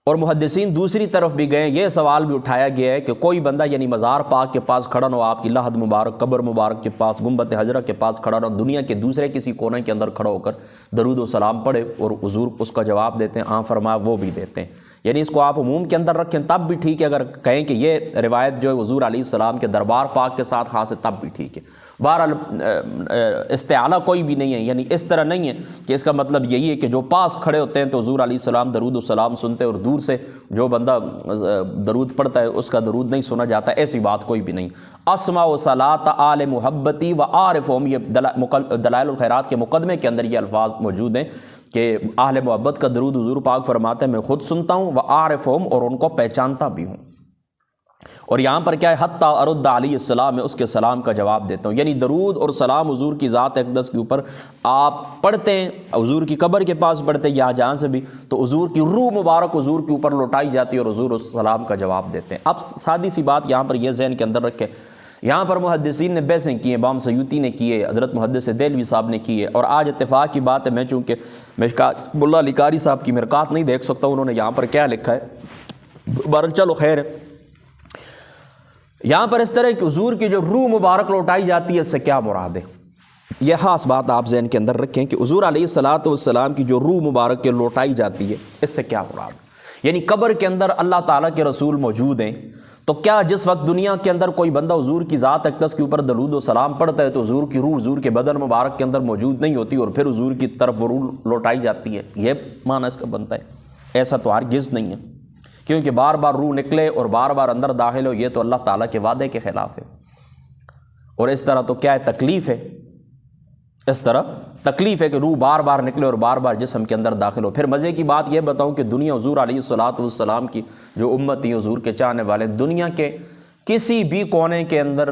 اور محدثین دوسری طرف بھی گئے، یہ سوال بھی اٹھایا گیا ہے کہ کوئی بندہ یعنی مزار پاک کے پاس کھڑا نہ ہو، آپ کی لحد مبارک قبر مبارک کے پاس گنبد حجرہ کے پاس کھڑا نہ ہو، دنیا کے دوسرے کسی کونے کے اندر کھڑا ہو کر درود و سلام پڑھے اور حضور اس کا جواب دیتے ہیں، فرمایا وہ بھی دیتے ہیں۔ یعنی اس کو آپ عموم کے اندر رکھیں تب بھی ٹھیک ہے، اگر کہیں کہ یہ روایت جو ہے حضور علیہ السلام کے دربار پاک کے ساتھ خاص ہے تب بھی ٹھیک ہے۔ بہرحال استعالہ کوئی بھی نہیں ہے، یعنی اس طرح نہیں ہے کہ اس کا مطلب یہی ہے کہ جو پاس کھڑے ہوتے ہیں تو حضور علیہ السلام درود و سلام سنتے اور دور سے جو بندہ درود پڑھتا ہے اس کا درود نہیں سنا جاتا، ایسی بات کوئی بھی نہیں۔ اسمع و صلاۃ آل محبتی و عارفہم، یہ دلائل الخیرات کے مقدمے کے اندر یہ الفاظ موجود ہیں کہ اہل محبت کا درود حضور پاک فرماتے ہیں میں خود سنتا ہوں، و عارفہم، اور ان کو پہچانتا بھی ہوں۔ اور یہاں پر کیا ہے، حتی ارد علیہ السلام، میں اس کے سلام کا جواب دیتا ہوں۔ یعنی درود اور سلام حضور کی ذات اقدس کے اوپر آپ پڑھتے ہیں، حضور کی قبر کے پاس پڑھتے ہیں، یہاں جہاں سے بھی، تو حضور کی روح مبارک حضور کے اوپر لوٹائی جاتی ہے اور حضور اس سلام کا جواب دیتے ہیں۔ اب سادی سی بات یہاں پر یہ ذہن کے اندر رکھے، یہاں پر محدثین نے بحثیں کی ہیں، امام سیوطی نے کی ہے، حضرت محدث دہلوی صاحب نے کی ہے، اور آج اتفاق کی بات ہے، میں چونکہ ملا علی قاری صاحب کی مرکات نہیں دیکھ سکتا، انہوں نے یہاں پر کیا لکھا ہے، بہرحال چلو خیر ہے۔ یہاں پر اس طرح کہ حضور کی جو روح مبارک لوٹائی جاتی ہے اس سے کیا مراد ہے، یہ خاص بات آپ ذہن کے اندر رکھیں کہ حضور علیہ السلام کی جو روح مبارک کے لوٹائی جاتی ہے اس سے کیا مراد ہے۔ یعنی قبر کے اندر اللہ تعالیٰ کے رسول موجود ہیں، تو کیا جس وقت دنیا کے اندر کوئی بندہ حضور کی ذات اقدس کے اوپر درود و سلام پڑھتا ہے تو حضور کی روح حضور کے بدن مبارک کے اندر موجود نہیں ہوتی اور پھر حضور کی طرف وہ روح لوٹائی جاتی ہے؟ یہ معنی اس کا بنتا ہے، ایسا تو ہرگز نہیں ہے، کیونکہ بار بار روح نکلے اور بار بار اندر داخل ہو، یہ تو اللہ تعالیٰ کے وعدے کے خلاف ہے۔ اور اس طرح تو کیا ہے، تکلیف ہے، اس طرح تکلیف ہے کہ روح بار بار نکلے اور بار بار جسم کے اندر داخل ہو۔ پھر مزے کی بات یہ بتاؤں کہ دنیا حضور علیہ السلام کی جو امتی حضور کے چاہنے والے، دنیا کے کسی بھی کونے کے اندر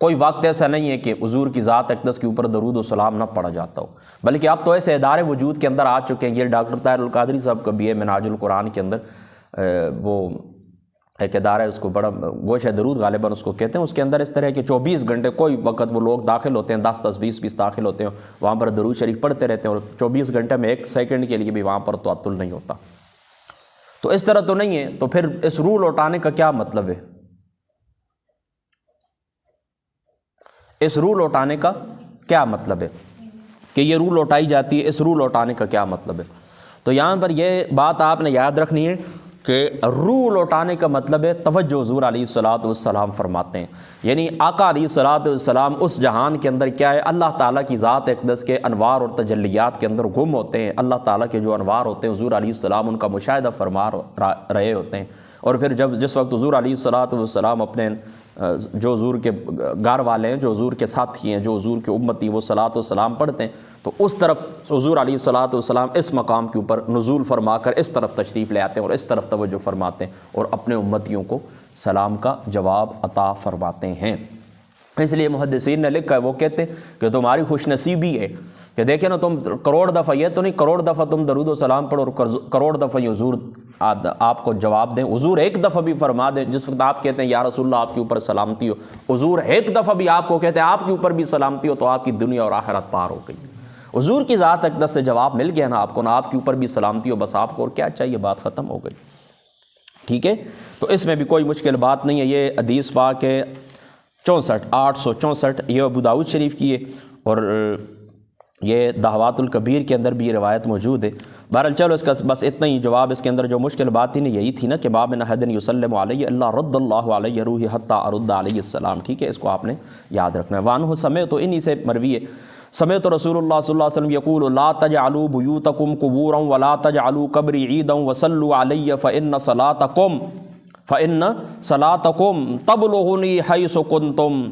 کوئی وقت ایسا نہیں ہے کہ حضور کی ذات اقدس کے اوپر درود و سلام نہ پڑھا جاتا ہو، بلکہ اب تو ایسے ادارے وجود کے اندر آ چکے ہیں۔ یہ ڈاکٹر طاہر القادری صاحب کا بھی ہے، منہاج القرآن کے اندر وہ ایک ادارہ ہے، اس کو بڑا گوشہ درود غالباً اس کو کہتے ہیں، اس کے اندر اس طرح کہ 24 گھنٹے کوئی وقت وہ لوگ داخل ہوتے ہیں، 10 20 داخل ہوتے ہیں، وہاں پر درود شریف پڑھتے رہتے ہیں، اور 24 گھنٹے میں 1 سیکنڈ کے لیے بھی وہاں پر تعطل نہیں ہوتا۔ تو اس طرح تو نہیں ہے، تو پھر اس روح لوٹانے کا کیا مطلب ہے؟ اس روح لوٹانے کا کیا مطلب ہے کہ یہ روح لوٹائی جاتی ہے، اس روح لوٹانے کا کیا مطلب ہے؟ تو یہاں پر یہ بات آپ نے یاد رکھنی ہے کہ روح لوٹانے کا مطلب ہے توجہ حضور علیہ السلام فرماتے ہیں، یعنی آقا علیہ السلام اس جہان کے اندر کیا ہے، اللہ تعالیٰ کی ذات اقدس کے انوار اور تجلیات کے اندر گم ہوتے ہیں، اللہ تعالیٰ کے جو انوار ہوتے ہیں حضور علیہ السلام ان کا مشاہدہ فرما رہے ہوتے ہیں، اور پھر جس وقت حضور علیہ السلام اپنے جو حضور کے گھر والے ہیں، جو حضور کے ساتھی ہیں، جو حضور کے امتی وہ صلاۃ و سلام پڑھتے ہیں، تو اس طرف حضور علیہ السلام اس مقام کے اوپر نزول فرما کر اس طرف تشریف لے آتے ہیں اور اس طرف توجہ فرماتے ہیں اور اپنے امتیوں کو سلام کا جواب عطا فرماتے ہیں۔ اس لیے محدثین نے لکھا ہے، وہ کہتے ہیں کہ تمہاری خوش نصیبی ہے کہ دیکھیں نا، تم کروڑ دفعہ، یہ تو نہیں کروڑ دفعہ تم درود و سلام پڑھو اور کروڑ دفعہ حضور آپ کو جواب دیں، حضور ایک دفعہ بھی فرما دیں، جس وقت آپ کہتے ہیں یا رسول اللہ آپ کے اوپر سلامتی ہو، حضور ایک دفعہ بھی آپ کو کہتے ہیں آپ کے اوپر بھی سلامتی ہو، تو آپ کی دنیا اور آخرت پار ہو گئی۔ حضور کی ذات اقدس سے جواب مل گیا نا آپ کو، نہ آپ کے اوپر بھی سلامتی ہو، بس آپ کو اور کیا چاہیے، بات ختم ہو گئی۔ ٹھیک ہے، تو اس میں بھی کوئی مشکل بات نہیں ہے۔ یہ حدیث پاک ہے 864، یہ ابو داؤد شریف کی ہے، اور یہ دعوات الکبیر کے اندر بھی یہ روایت موجود ہے۔ بہرحال چلو اس کا بس اتنا ہی جواب، اس کے اندر جو مشکل بات ہی نہیں یہی تھی نا کہ ما من احد یسلم علیہ الا رد اللہ علیہ روحی حتی ارد علیہ السلام، ٹھیک ہے، اس کو آپ نے یاد رکھنا ہے۔ وعنہ سمعت، تو انہی سے مروی ہے، سمعت رسول اللہ صلی اللہ علیہ وسلم یقول لا تجعلوا بیوتکم قبورا ولا تجعلوا قبری عیدا وصلوا علی فإن صلاتکم تبلغنی حیث کنتم۔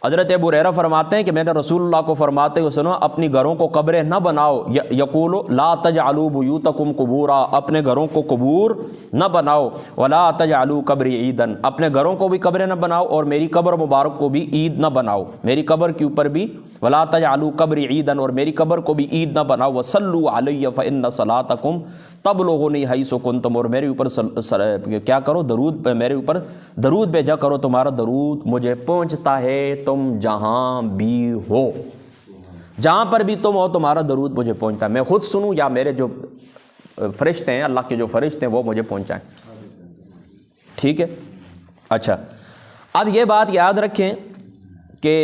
حضرت ابو ہریرہ فرماتے ہیں کہ میں نے رسول اللہ کو فرماتے ہوئے سنا اپنی گھروں کو قبریں نہ بناؤ، یقول لا تجعلوا بیوتکم قبورا، اپنے گھروں کو قبور نہ بناؤ، ولا تجعلوا قبری عیدا، اپنے گھروں کو بھی قبریں نہ بناؤ اور میری قبر مبارک کو بھی عید نہ بناؤ، میری قبر کے اوپر بھی ولا تجعلوا قبری عیدا، اور میری قبر کو بھی عید نہ بناؤ، وصلوا علی فإن صلاتکم تبلغنی حیث کنتم، اور میرے اوپر کیا کرو، درود، میرے اوپر درود بھیجا کرو، تمہارا درود مجھے پہنچتا ہے تم جہاں بھی ہو، جہاں پر بھی تم ہو تمہارا درود مجھے پہنچتا ہے، میں خود سنوں یا میرے جو فرشتے ہیں، اللہ کے جو فرشتے ہیں وہ مجھے پہنچائیں، ٹھیک ہے۔ اچھا، اب یہ بات یاد رکھیں کہ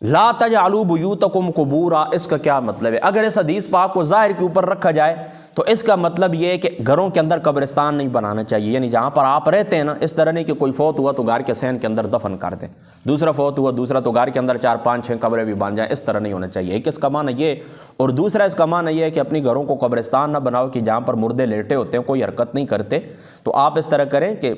لا تجعلوا بیوتکم قبورا، اس کا کیا مطلب ہے؟ اگر اس حدیث پاک کو ظاہر کے اوپر رکھا جائے تو اس کا مطلب یہ ہے کہ گھروں کے اندر قبرستان نہیں بنانا چاہیے، یعنی جہاں پر آپ رہتے ہیں نا، اس طرح نہیں کہ کوئی فوت ہوا تو گھر کے صحن کے اندر دفن کر دیں، دوسرا فوت ہوا دوسرا تو گھر کے اندر 4 5 6 قبریں بھی بن جائیں، اس طرح نہیں ہونا چاہیے۔ ایک اس کا معنی یہ، اور دوسرا اس کا معنی یہ ہے کہ اپنی گھروں کو قبرستان نہ بناؤ کہ جہاں پر مردے لیٹے ہوتے ہیں، کوئی حرکت نہیں کرتے، تو آپ اس طرح کریں کہ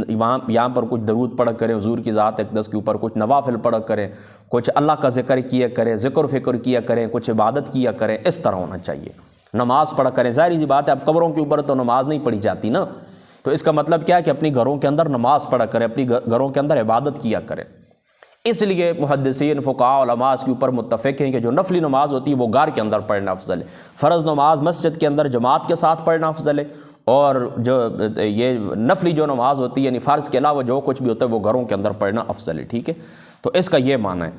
یہاں پر کچھ درود پڑھا کریں حضور کی ذات اقدس کے اوپر، کچھ نوافل پڑھا کریں، کچھ اللہ کا ذکر کیا کریں، ذکر و فکر کیا کریں، کچھ عبادت کیا کریں، اس طرح ہونا چاہیے، نماز پڑھا کریں۔ ظاہری سی بات ہے اب قبروں کے اوپر تو نماز نہیں پڑھی جاتی نا، تو اس کا مطلب کیا ہے کہ اپنی گھروں کے اندر نماز پڑھا کریں، اپنی گھروں کے اندر عبادت کیا کریں۔ اس لیے محدثین، فقہاء، علماء اس کے اوپر متفق ہیں کہ جو نفلی نماز ہوتی ہے وہ گھر کے اندر پڑھنا افضل ہے، فرض نماز مسجد کے اندر جماعت کے ساتھ پڑھنا افضل ہے، اور جو یہ نفلی جو نماز ہوتی ہے یعنی فرض کے علاوہ جو کچھ بھی ہوتا ہے وہ گھروں کے اندر پڑھنا افضل ہے، ٹھیک ہے۔ تو اس کا یہ معنی ہے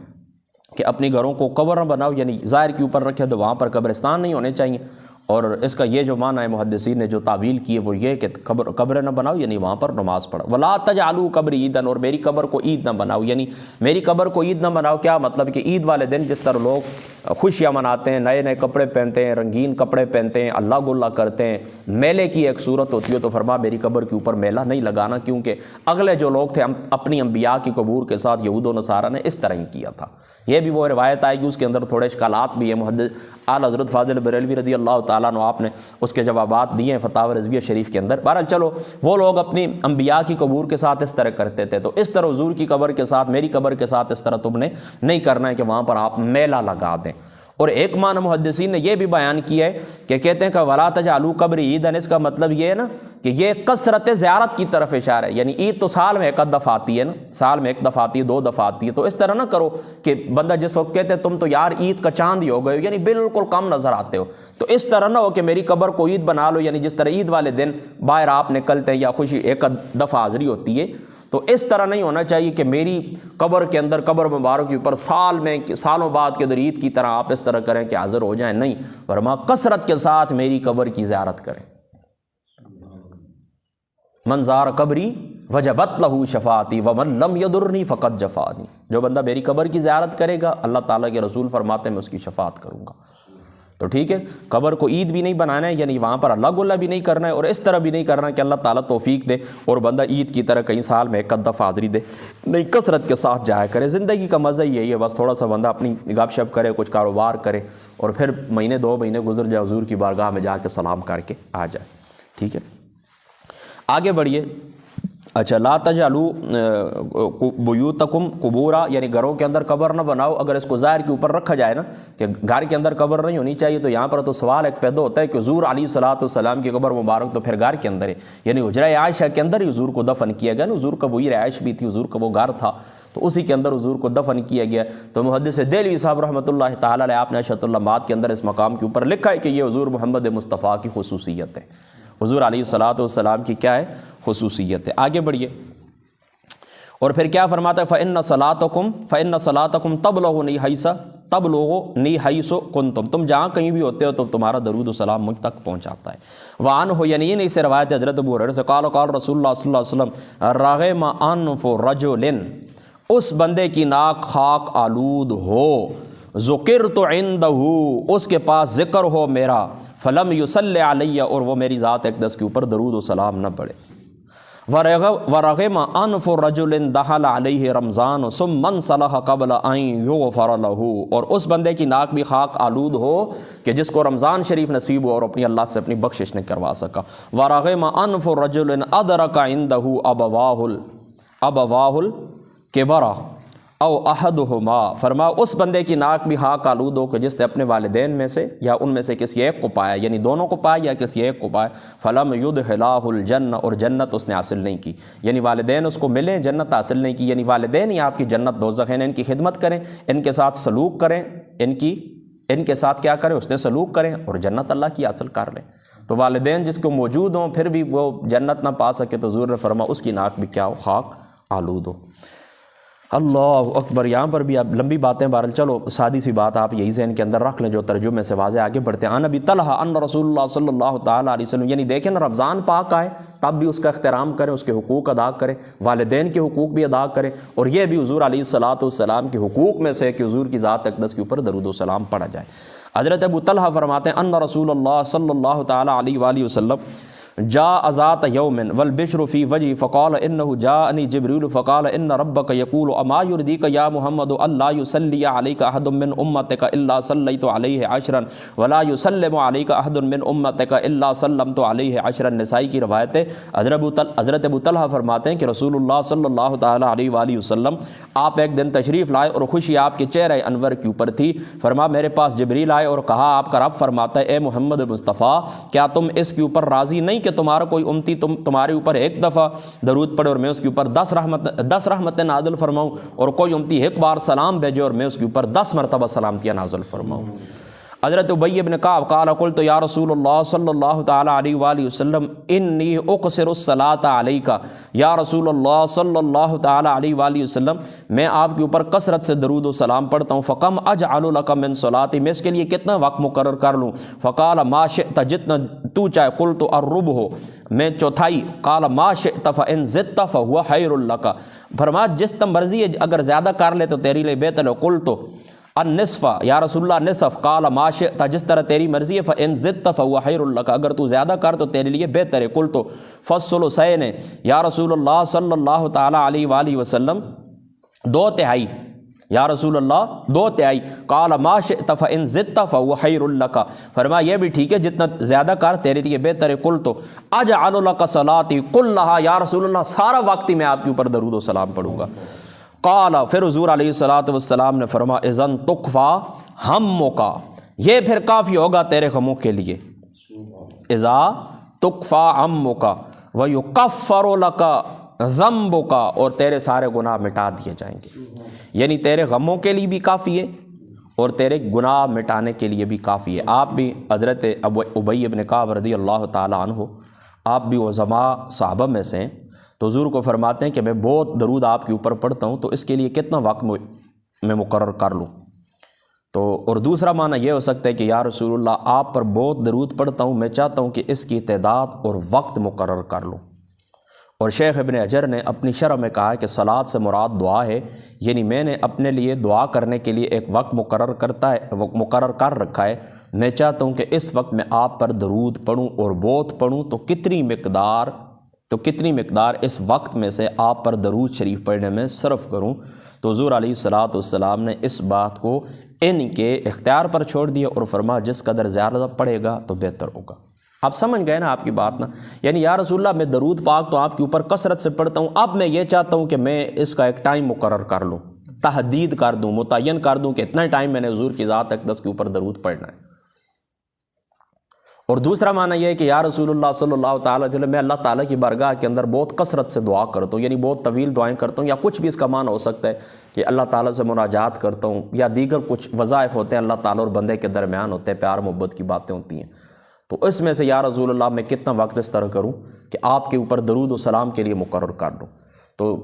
کہ اپنی گھروں کو قبر نہ بناؤ، یعنی ظاہر کے اوپر رکھے تو وہاں پر قبرستان نہیں ہونے چاہیے، اور اس کا یہ جو معنی ہے محدثین نے جو تعویل کی ہے وہ یہ کہ قبر نہ بناؤ یعنی وہاں پر نماز پڑھو۔ ولا تجعلوا قبری عیدا، اور میری قبر کو عید نہ بناؤ، یعنی میری قبر کو عید نہ بناؤ کیا مطلب کہ عید والے دن جس طرح لوگ خوشیاں مناتے ہیں، نئے نئے کپڑے پہنتے ہیں، رنگین کپڑے پہنتے ہیں، اللہ گلا کرتے ہیں، میلے کی ایک صورت ہوتی ہے، تو فرما میری قبر کے اوپر میلہ نہیں لگانا، کیونکہ اگلے جو لوگ تھے اپنی انبیاء کی قبور کے ساتھ یہود و نصارہ نے اس طرح ہی کیا تھا۔ یہ بھی وہ روایت آئے گی، اس کے اندر تھوڑے اشکالات بھی ہیں، محدث اعلیٰ حضرت فاضل بریلوی رضی اللہ تعالیٰ عنہ آپ نے اس کے جوابات دیے ہیں فتاوی رضویہ شریف کے اندر۔ بہرحال چلو، وہ لوگ اپنی انبیاء کی قبور کے ساتھ اس طرح کرتے تھے، تو اس طرح حضور کی قبر کے ساتھ، میری قبر کے ساتھ اس طرح تم نے نہیں کرنا ہے کہ وہاں پر آپ میلہ لگا دیں۔ اور ایک معنی محدثین نے یہ بھی بیان کیا ہے کہ کہتے ہیں کہ ولا تجعلوا قبری عیدا، اس کا مطلب یہ ہے نا کہ یہ کثرت زیارت کی طرف اشارہ ہے، یعنی عید تو سال میں ایک دفعہ آتی ہے نا، سال میں ایک دفعہ آتی ہے، 2 دفعہ آتی ہے، تو اس طرح نہ کرو کہ بندہ جس وقت کہتے ہیں تم تو یار عید کا چاند ہی ہو گئے ہو، یعنی بالکل کم نظر آتے ہو، تو اس طرح نہ ہو کہ میری قبر کو عید بنا لو، یعنی جس طرح عید والے دن باہر آپ نکلتے ہیں یا خوشی ایک دفعہ حاضری ہوتی ہے، تو اس طرح نہیں ہونا چاہیے کہ میری قبر کے اندر، قبر مبارک کے اوپر سال میں سالوں بعد کے در عید کی طرح آپ اس طرح کریں کہ حاضر ہو جائیں، نہیں، ورنہ کثرت کے ساتھ میری قبر کی زیارت کریں۔ من زار قبری وجبت لہ شفاعتی ومن لم یضرنی فقد جفانی، جو بندہ میری قبر کی زیارت کرے گا اللہ تعالیٰ کے رسول فرماتے ہیں میں اس کی شفاعت کروں گا۔ تو ٹھیک ہے، قبر کو عید بھی نہیں بنانا ہے، یعنی وہاں پر اللہ گلا بھی نہیں کرنا ہے، اور اس طرح بھی نہیں کرنا کہ اللہ تعالیٰ توفیق دے اور بندہ عید کی طرح کئی سال میں ایک دفعہ حاضری دے، نہیں، کثرت کے ساتھ جایا کرے۔ زندگی کا مزہ ہی یہی ہے، بس تھوڑا سا بندہ اپنی گپ شپ کرے، کچھ کاروبار کرے، اور پھر مہینے 2 مہینے گزر جائے حضور کی بارگاہ میں جا کے سلام کر کے آ جائے، ٹھیک ہے۔ آگے بڑھیے۔ اچھا، لا تجعلوا بیوتکم قبورا، یعنی گھروں کے اندر قبر نہ بناؤ۔ اگر اس کو ظاہر کے اوپر رکھا جائے نا کہ گھر کے اندر قبر نہیں ہونی چاہیے، تو یہاں پر تو سوال ایک پیدا ہوتا ہے کہ حضور علیہ الصلوۃ والسلام کی قبر مبارک تو پھر گھر کے اندر ہے، یعنی حجرہ عائشہ کے اندر ہی حضور کو دفن کیا گیا نا، حضور کا وہی رہائش بھی تھی، حضور کا وہ گھر تھا، تو اسی کے اندر حضور کو دفن کیا گیا۔ تو محدث دہلوی صاحب رحمۃ اللہ تعالیٰ علیہ آپ نے عشرۃ اللمبات کے اندر اس مقام کے اوپر لکھا ہے کہ یہ حضور محمد مصطفیٰ کی خصوصیت ہے، حضور علیہ الصلوۃ والسلام کی کیا ہے؟ خصوصیت ہے۔ آگے بڑھیے، اور پھر کیا فرماتا ہے؟ فَإِنَّ صَلَاتَكُمْ تَبْلُغُنِي حَيْثُ كُنْتُمْ، تم جہاں کہیں بھی ہوتے ہو تو تمہارا درود و سلام مجھ تک پہنچاتا ہے۔ وَعَنْهُ، یعنی یہ نہیں سے روایت ہے حضرت ابو ہریرہ سے، قال رسول اللہ صلی اللہ علیہ وسلم رَغِمَ أَنْفُ رَجُلٍ، اس بندے کی ناک خاک آلود ہو، ذکرت عندہ، اس کے پاس ذکر ہو میرا، فلم یصلی علیہ، اور وہ میری ذات اقدس کے اوپر درود و سلام نہ پڑھے، ورغم انف رجل دخل علیہ رمضان ثم انصلح قبل ان یغفر لہ، اور اس بندے کی ناک بھی خاک آلود ہو کہ جس کو رمضان شریف نصیب ہو اور اپنی اللہ سے اپنی بخشش نہیں کروا سکا، ورغم انف رجل ادرک عندہ ابواہ الکبر او احدہما، فرما اس بندے کی ناک بھی خاک آلود ہو کہ جس نے اپنے والدین میں سے یا ان میں سے کسی ایک کو پایا، یعنی دونوں کو پایا یا کسی ایک کو پایا، فلم یدخلہ الجنہ، اور جنت اس نے حاصل نہیں کی، یعنی والدین اس کو ملیں جنت حاصل نہیں کی، یعنی والدین ہی آپ کی جنت دوزخ ہیں، ان کی خدمت کریں، ان کے ساتھ سلوک کریں، ان کے ساتھ کیا کریں، اس نے سلوک کریں اور جنت اللہ کی حاصل کر لیں۔ تو والدین جس کو موجود ہوں پھر بھی وہ جنت نہ پا سکے تو حضور نے فرما اس کی ناک بھی کیا ہو، خاک آلود ہو۔ اللہ اکبر۔ یہاں پر بھی آپ لمبی باتیں، بہرحال چلو سادی سی بات آپ یہی ذہن کے اندر رکھ لیں جو ترجمے سے واضح، آگے بڑھتے ہیں۔ ان ابی طلحہ ان رسول اللہ صلی اللہ تعالیٰ علیہ وسلم، یعنی دیکھیں نا رمضان پاک آئے تب بھی اس کا احترام کریں، اس کے حقوق ادا کریں، والدین کے حقوق بھی ادا کریں، اور یہ بھی حضور علیہ الصلوۃ والسلام کے حقوق میں سے ہے کہ حضور کی ذات اقدس کے اوپر درود و سلام پڑھا جائے۔ حضرت ابو طلحہ فرماتے ہیں ان رسول اللہ صلی اللہ تعالیٰ علیہ وآلہ وسلم جاء ذات یوم والبشر فی وجهه فقال انه جاءنی جبریل فقال ان ربک یقول اما یرضیک یا محمد الا یصلی علیک احد من امتک الا صلیت علیہ عشرا ولا یسلم علیک احد من امتک الا سلمت علیہ عشرا۔ نسائی کی روایت ہے۔ حضرت ابو طلحہ فرماتے ہیں کہ رسول اللہ صلی اللہ تعالیٰ علیہ وآلہ وسلم آپ ایک دن تشریف لائے اور خوشی آپ کے چہرہ انور کے اوپر تھی۔ فرما میرے پاس جبریل آئے اور کہا آپ کا رب فرماتا ہے اے محمد مصطفیٰ کیا تم اس کے اوپر راضی نہیں کہ تمہارا کوئی امتی تمہارے اوپر ایک دفعہ درود پڑھے اور میں اس کے اوپر 10 رحمتیں نازل فرماؤں، اور کوئی امتی ایک بار سلام بھیجے اور میں اس کے اوپر 10 مرتبہ سلامتیاں نازل فرماؤں۔ حضرت ابی بن کعب قال قلت یا رسول اللہ صلی اللہ تعالیٰ علیہ وآلہ وسلم انی اقصر الصلاۃ علیک، یا رسول اللہ صلی اللہ تعالیٰ علیہ وآلہ وسلم میں آپ کے اوپر کثرت سے درود و سلام پڑھتا ہوں، فکم اجعل لک من صلاتی، میں اس کے لیے کتنا وقت مقرر کر لوں؟ فقال ما شئت، جتنا تو چاہے، قلت الربع، میں چوتھائی، قال ما شئت فان زدت فهو خیر لک، فرما جس تم مرضی ہے اگر زیادہ کر لے تو تیری لیے بہتر ہے، قلت النصف، یا رسول اللہ نصف، قال ما شئت، جس طرح تیری مرضی ہے، فإن زدت فهو خیر لک، اگر تو زیادہ کر تو تیرے لیے بہتر ہے، قلت فالثلثین، یا رسول اللہ صلی اللہ تعالیٰ علیہ وآلہ وسلم 2/3، یا رسول اللہ 2/3، قال ما شئت فإن زدت فهو خیر لک، فرمایا یہ بھی ٹھیک ہے جتنا زیادہ کر تیرے لیے بہتر ہے، قلت اجعل لک صلاتی کلھا، یا رسول اللہ سارا وقت ہی میں آپ کے اوپر درود و سلام پڑھوں گا۔ قال، پھر حضور علیہ الصلوۃ والسلام نے فرمایا اذن تکفا ہمک، یہ پھر کافی ہوگا تیرے غموں کے لیے، اذا تکفا ہمک ویکفر لک ذنبک، اور تیرے سارے گناہ مٹا دیے جائیں گے، یعنی تیرے غموں کے لیے بھی کافی ہے اور تیرے گناہ مٹانے کے لیے بھی کافی ہے۔ آپ بھی حضرت ابی بن کعب رضی اللہ تعالیٰ عنہ، آپ بھی عظماء صحابہ میں سے ہیں، تو حضور کو فرماتے ہیں کہ میں بہت درود آپ کے اوپر پڑھتا ہوں، تو اس کے لیے کتنا وقت میں مقرر کر لوں؟ تو اور دوسرا معنی یہ ہو سکتا ہے کہ یا رسول اللہ آپ پر بہت درود پڑھتا ہوں، میں چاہتا ہوں کہ اس کی تعداد اور وقت مقرر کر لوں۔ اور شیخ ابن حجر نے اپنی شرح میں کہا کہ صلاۃ سے مراد دعا ہے، یعنی میں نے اپنے لیے دعا کرنے کے لیے ایک وقت مقرر کر رکھا ہے، میں چاہتا ہوں کہ اس وقت میں آپ پر درود پڑھوں اور بہت پڑھوں، تو کتنی مقدار اس وقت میں سے آپ پر درود شریف پڑھنے میں صرف کروں؟ تو حضور علیہ الصلوۃ والسلام نے اس بات کو ان کے اختیار پر چھوڑ دیا اور فرمایا جس قدر زیادہ پڑھے گا تو بہتر ہوگا۔ آپ سمجھ گئے نا آپ کی بات نا؟ یعنی یا رسول اللہ میں درود پاک تو آپ کے اوپر کثرت سے پڑھتا ہوں، اب میں یہ چاہتا ہوں کہ میں اس کا ایک ٹائم مقرر کر لوں، تحدید کر دوں، متعین کر دوں کہ اتنا ٹائم میں نے حضور کی ذات اقدس کے اوپر درود پڑھنا ہے۔ اور دوسرا معنی یہ ہے کہ یا رسول اللہ صلی اللہ تعالیٰ علیہ وسلم میں اللہ تعالیٰ کی بارگاہ کے اندر بہت کثرت سے دعا کرتا ہوں، یعنی بہت طویل دعائیں کرتا ہوں، یا کچھ بھی اس کا معنی ہو سکتا ہے کہ اللہ تعالیٰ سے مناجات کرتا ہوں، یا دیگر کچھ وظائف ہوتے ہیں اللہ تعالیٰ اور بندے کے درمیان ہوتے ہیں، پیار محبت کی باتیں ہوتی ہیں، تو اس میں سے یا رسول اللہ میں کتنا وقت اس طرح کروں کہ آپ کے اوپر درود و سلام کے لیے مقرر کر لوں؟ تو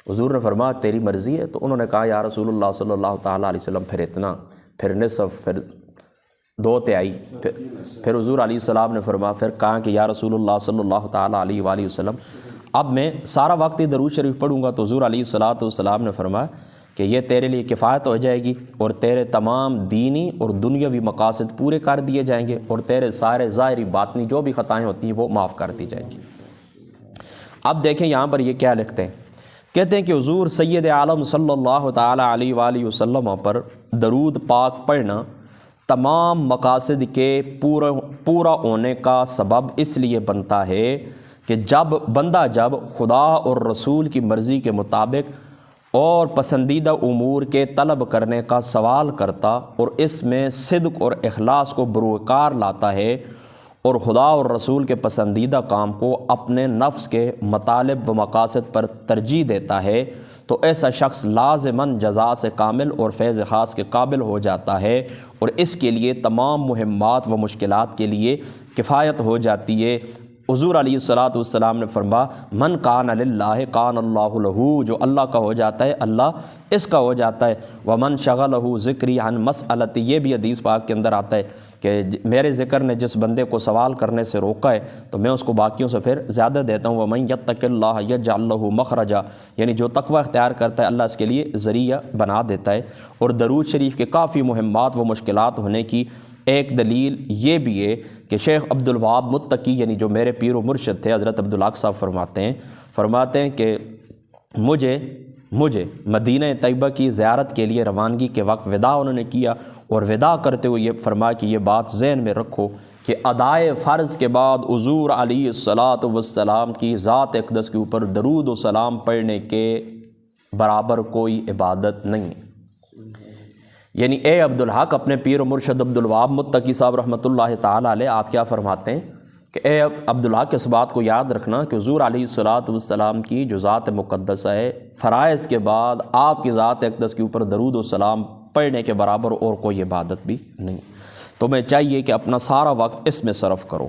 حضور نے فرمایا تیری مرضی ہے۔ تو انہوں نے کہا یا رسول اللہ صلی اللہ تعالیٰ علیہ وسلم پھر اتنا، پھر نصف، پھر 2/3، پھر حضور علیہ السلام نے فرمایا، پھر کہا کہ یا رسول اللہ صلی اللہ تعالیٰ علیہ وآلہ وسلم اب میں سارا وقت ہی درود شریف پڑھوں گا۔ تو حضور علیہ الصلوۃ والسلام نے فرمایا کہ یہ تیرے لیے کفایت ہو جائے گی اور تیرے تمام دینی اور دنیاوی مقاصد پورے کر دیے جائیں گے اور تیرے سارے ظاہری باطنی جو بھی خطائیں ہوتی ہیں وہ معاف کر دی جائیں گی۔ اب دیکھیں یہاں پر یہ کیا لکھتے ہیں، کہتے ہیں کہ حضور سید عالم صلی اللہ تعالیٰ علیہ وآلہ وسلم پر درود پاک پڑھنا تمام مقاصد کے پورا ہونے کا سبب اس لیے بنتا ہے کہ بندہ جب خدا اور رسول کی مرضی کے مطابق اور پسندیدہ امور کے طلب کرنے کا سوال کرتا اور اس میں صدق اور اخلاص کو بروکار لاتا ہے اور خدا اور رسول کے پسندیدہ کام کو اپنے نفس کے مطالب و مقاصد پر ترجیح دیتا ہے تو ایسا شخص لازماً جزا سے کامل اور فیض خاص کے قابل ہو جاتا ہے اور اس کے لیے تمام مہمات و مشکلات کے لیے کفایت ہو جاتی ہے۔ حضور علیہ الصلاۃ والسلام نے فرمایا من کان للہ کان اللہ لہ، جو اللہ کا ہو جاتا ہے اللہ اس کا ہو جاتا ہے۔ ومن شغلہ ذکری عن مسئلتی، یہ بھی حدیث پاک کے اندر آتا ہے کہ میرے ذکر نے جس بندے کو سوال کرنے سے روکا ہے تو میں اس کو باقیوں سے پھر زیادہ دیتا ہوں۔ ومن یتق اللہ یجعل لہ مخرجا، یعنی جو تقوی اختیار کرتا ہے اللہ اس کے لیے ذریعہ بنا دیتا ہے۔ اور درود شریف کے کافی مہمات و مشکلات ہونے کی ایک دلیل یہ بھی ہے کہ شیخ عبد الوہاب متقی، یعنی جو میرے پیر و مرشد تھے حضرت عبدالحق صاحب فرماتے ہیں کہ مجھے مدینہ طیبہ کی زیارت کے لیے روانگی کے وقت وداع انہوں نے کیا اور وداع کرتے ہوئے یہ فرمایا کہ یہ بات ذہن میں رکھو کہ ادائے فرض کے بعد حضور علیہ الصلاۃ والسلام کی ذات اقدس کے اوپر درود و سلام پڑھنے کے برابر کوئی عبادت نہیں ہے۔ یعنی اے عبدالحق، اپنے پیر و مرشد عبدالوہاب متقی صاحب رحمۃ اللہ تعالیٰ علیہ آپ کیا فرماتے ہیں کہ اے عبدالحق اس بات کو یاد رکھنا کہ حضور علیہ الصلاۃ والسلام کی جو ذات مقدسہ ہے، فرائض کے بعد آپ کی ذات اقدس کے اوپر درود و سلام پڑھنے کے برابر اور کوئی عبادت بھی نہیں۔ تمہیں چاہیے کہ اپنا سارا وقت اس میں صرف کرو،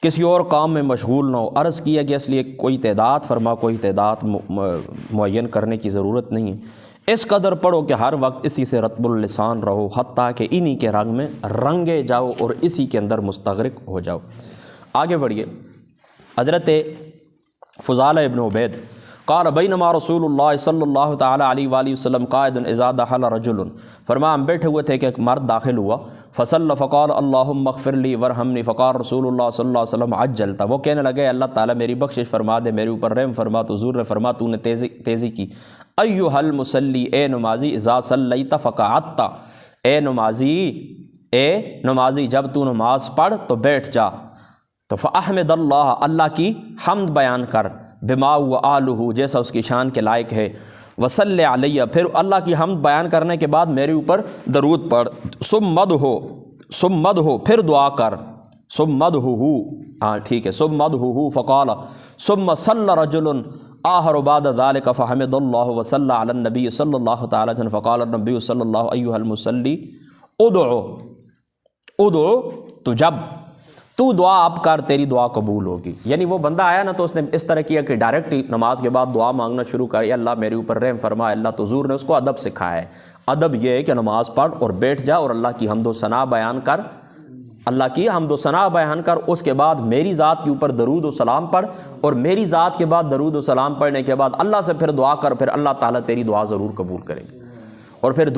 کسی اور کام میں مشغول نہ ہو۔ عرض کیا گیا اس لیے کوئی تعداد معین کرنے کی ضرورت نہیں ہے، اس قدر پڑھو کہ ہر وقت اسی سے رطب اللسان رہو، حتیٰ کہ انہی کے رنگ میں رنگے جاؤ اور اسی کے اندر مستغرق ہو جاؤ۔ آگے بڑھیے، حضرت فضالہ ابن عبید قال بینما رسول اللہ صلی اللہ تعالیٰ علیہ وآلہ وسلم قائد اذا دخل رجل، فرمایا ہم بیٹھے ہوئے تھے کہ ایک مرد داخل ہوا، فصلی فقال اللہم اغفر لی ورحمنی، فقال رسول اللہ صلی اللہ علیہ وسلم عجلتا، وہ کہنے لگے اللہ تعالیٰ میری بخشش فرما دے، میرے اوپر رحم فرما، تو حضور نے فرما تو نے تیزی کی۔ ایھا المصلی، اے نمازی، اذا صلیت فقعدت، اے نمازی جب تو نماز پڑھ تو بیٹھ جا، تو فاحمد اللہ، اللہ کی حمد بیان کر، بما وآلہ، جیسا اس کی شان کے لائق ہے، وصلی علیہ، پھر اللہ کی حمد بیان کرنے کے بعد میرے اوپر درود پڑھ، ثم مدحو، پھر دعا کر، ثم مدحو، ہاں ٹھیک ہے، ثم مدحو، فقال ثم صلی رجل آخر بعد ذلك فحمد اللہ وصلی علی النبی صلی اللہ تعالی وسلم، فقال النبی صلی اللہ ایھا المصلی ادعو، تو جب تو دعا اب کر تیری دعا قبول ہوگی۔ یعنی وہ بندہ آیا نا تو اس نے اس طرح کیا کہ ڈائریکٹ نماز کے بعد دعا مانگنا شروع کر، یا اللہ میرے اوپر رحم فرما، اللہ، تو حضور نے اس کو ادب سکھایا ہے۔ ادب یہ ہے کہ نماز پڑھ اور بیٹھ جا اور اللہ کی حمد و ثنا بیان کر، اس کے بعد میری ذات کے اوپر درود و سلام پڑھ، اور میری ذات کے بعد درود و سلام پڑھنے کے بعد اللہ سے پھر دعا کر، پھر اللہ تعالیٰ تیری دعا ضرور قبول کرے گا۔ اور پھر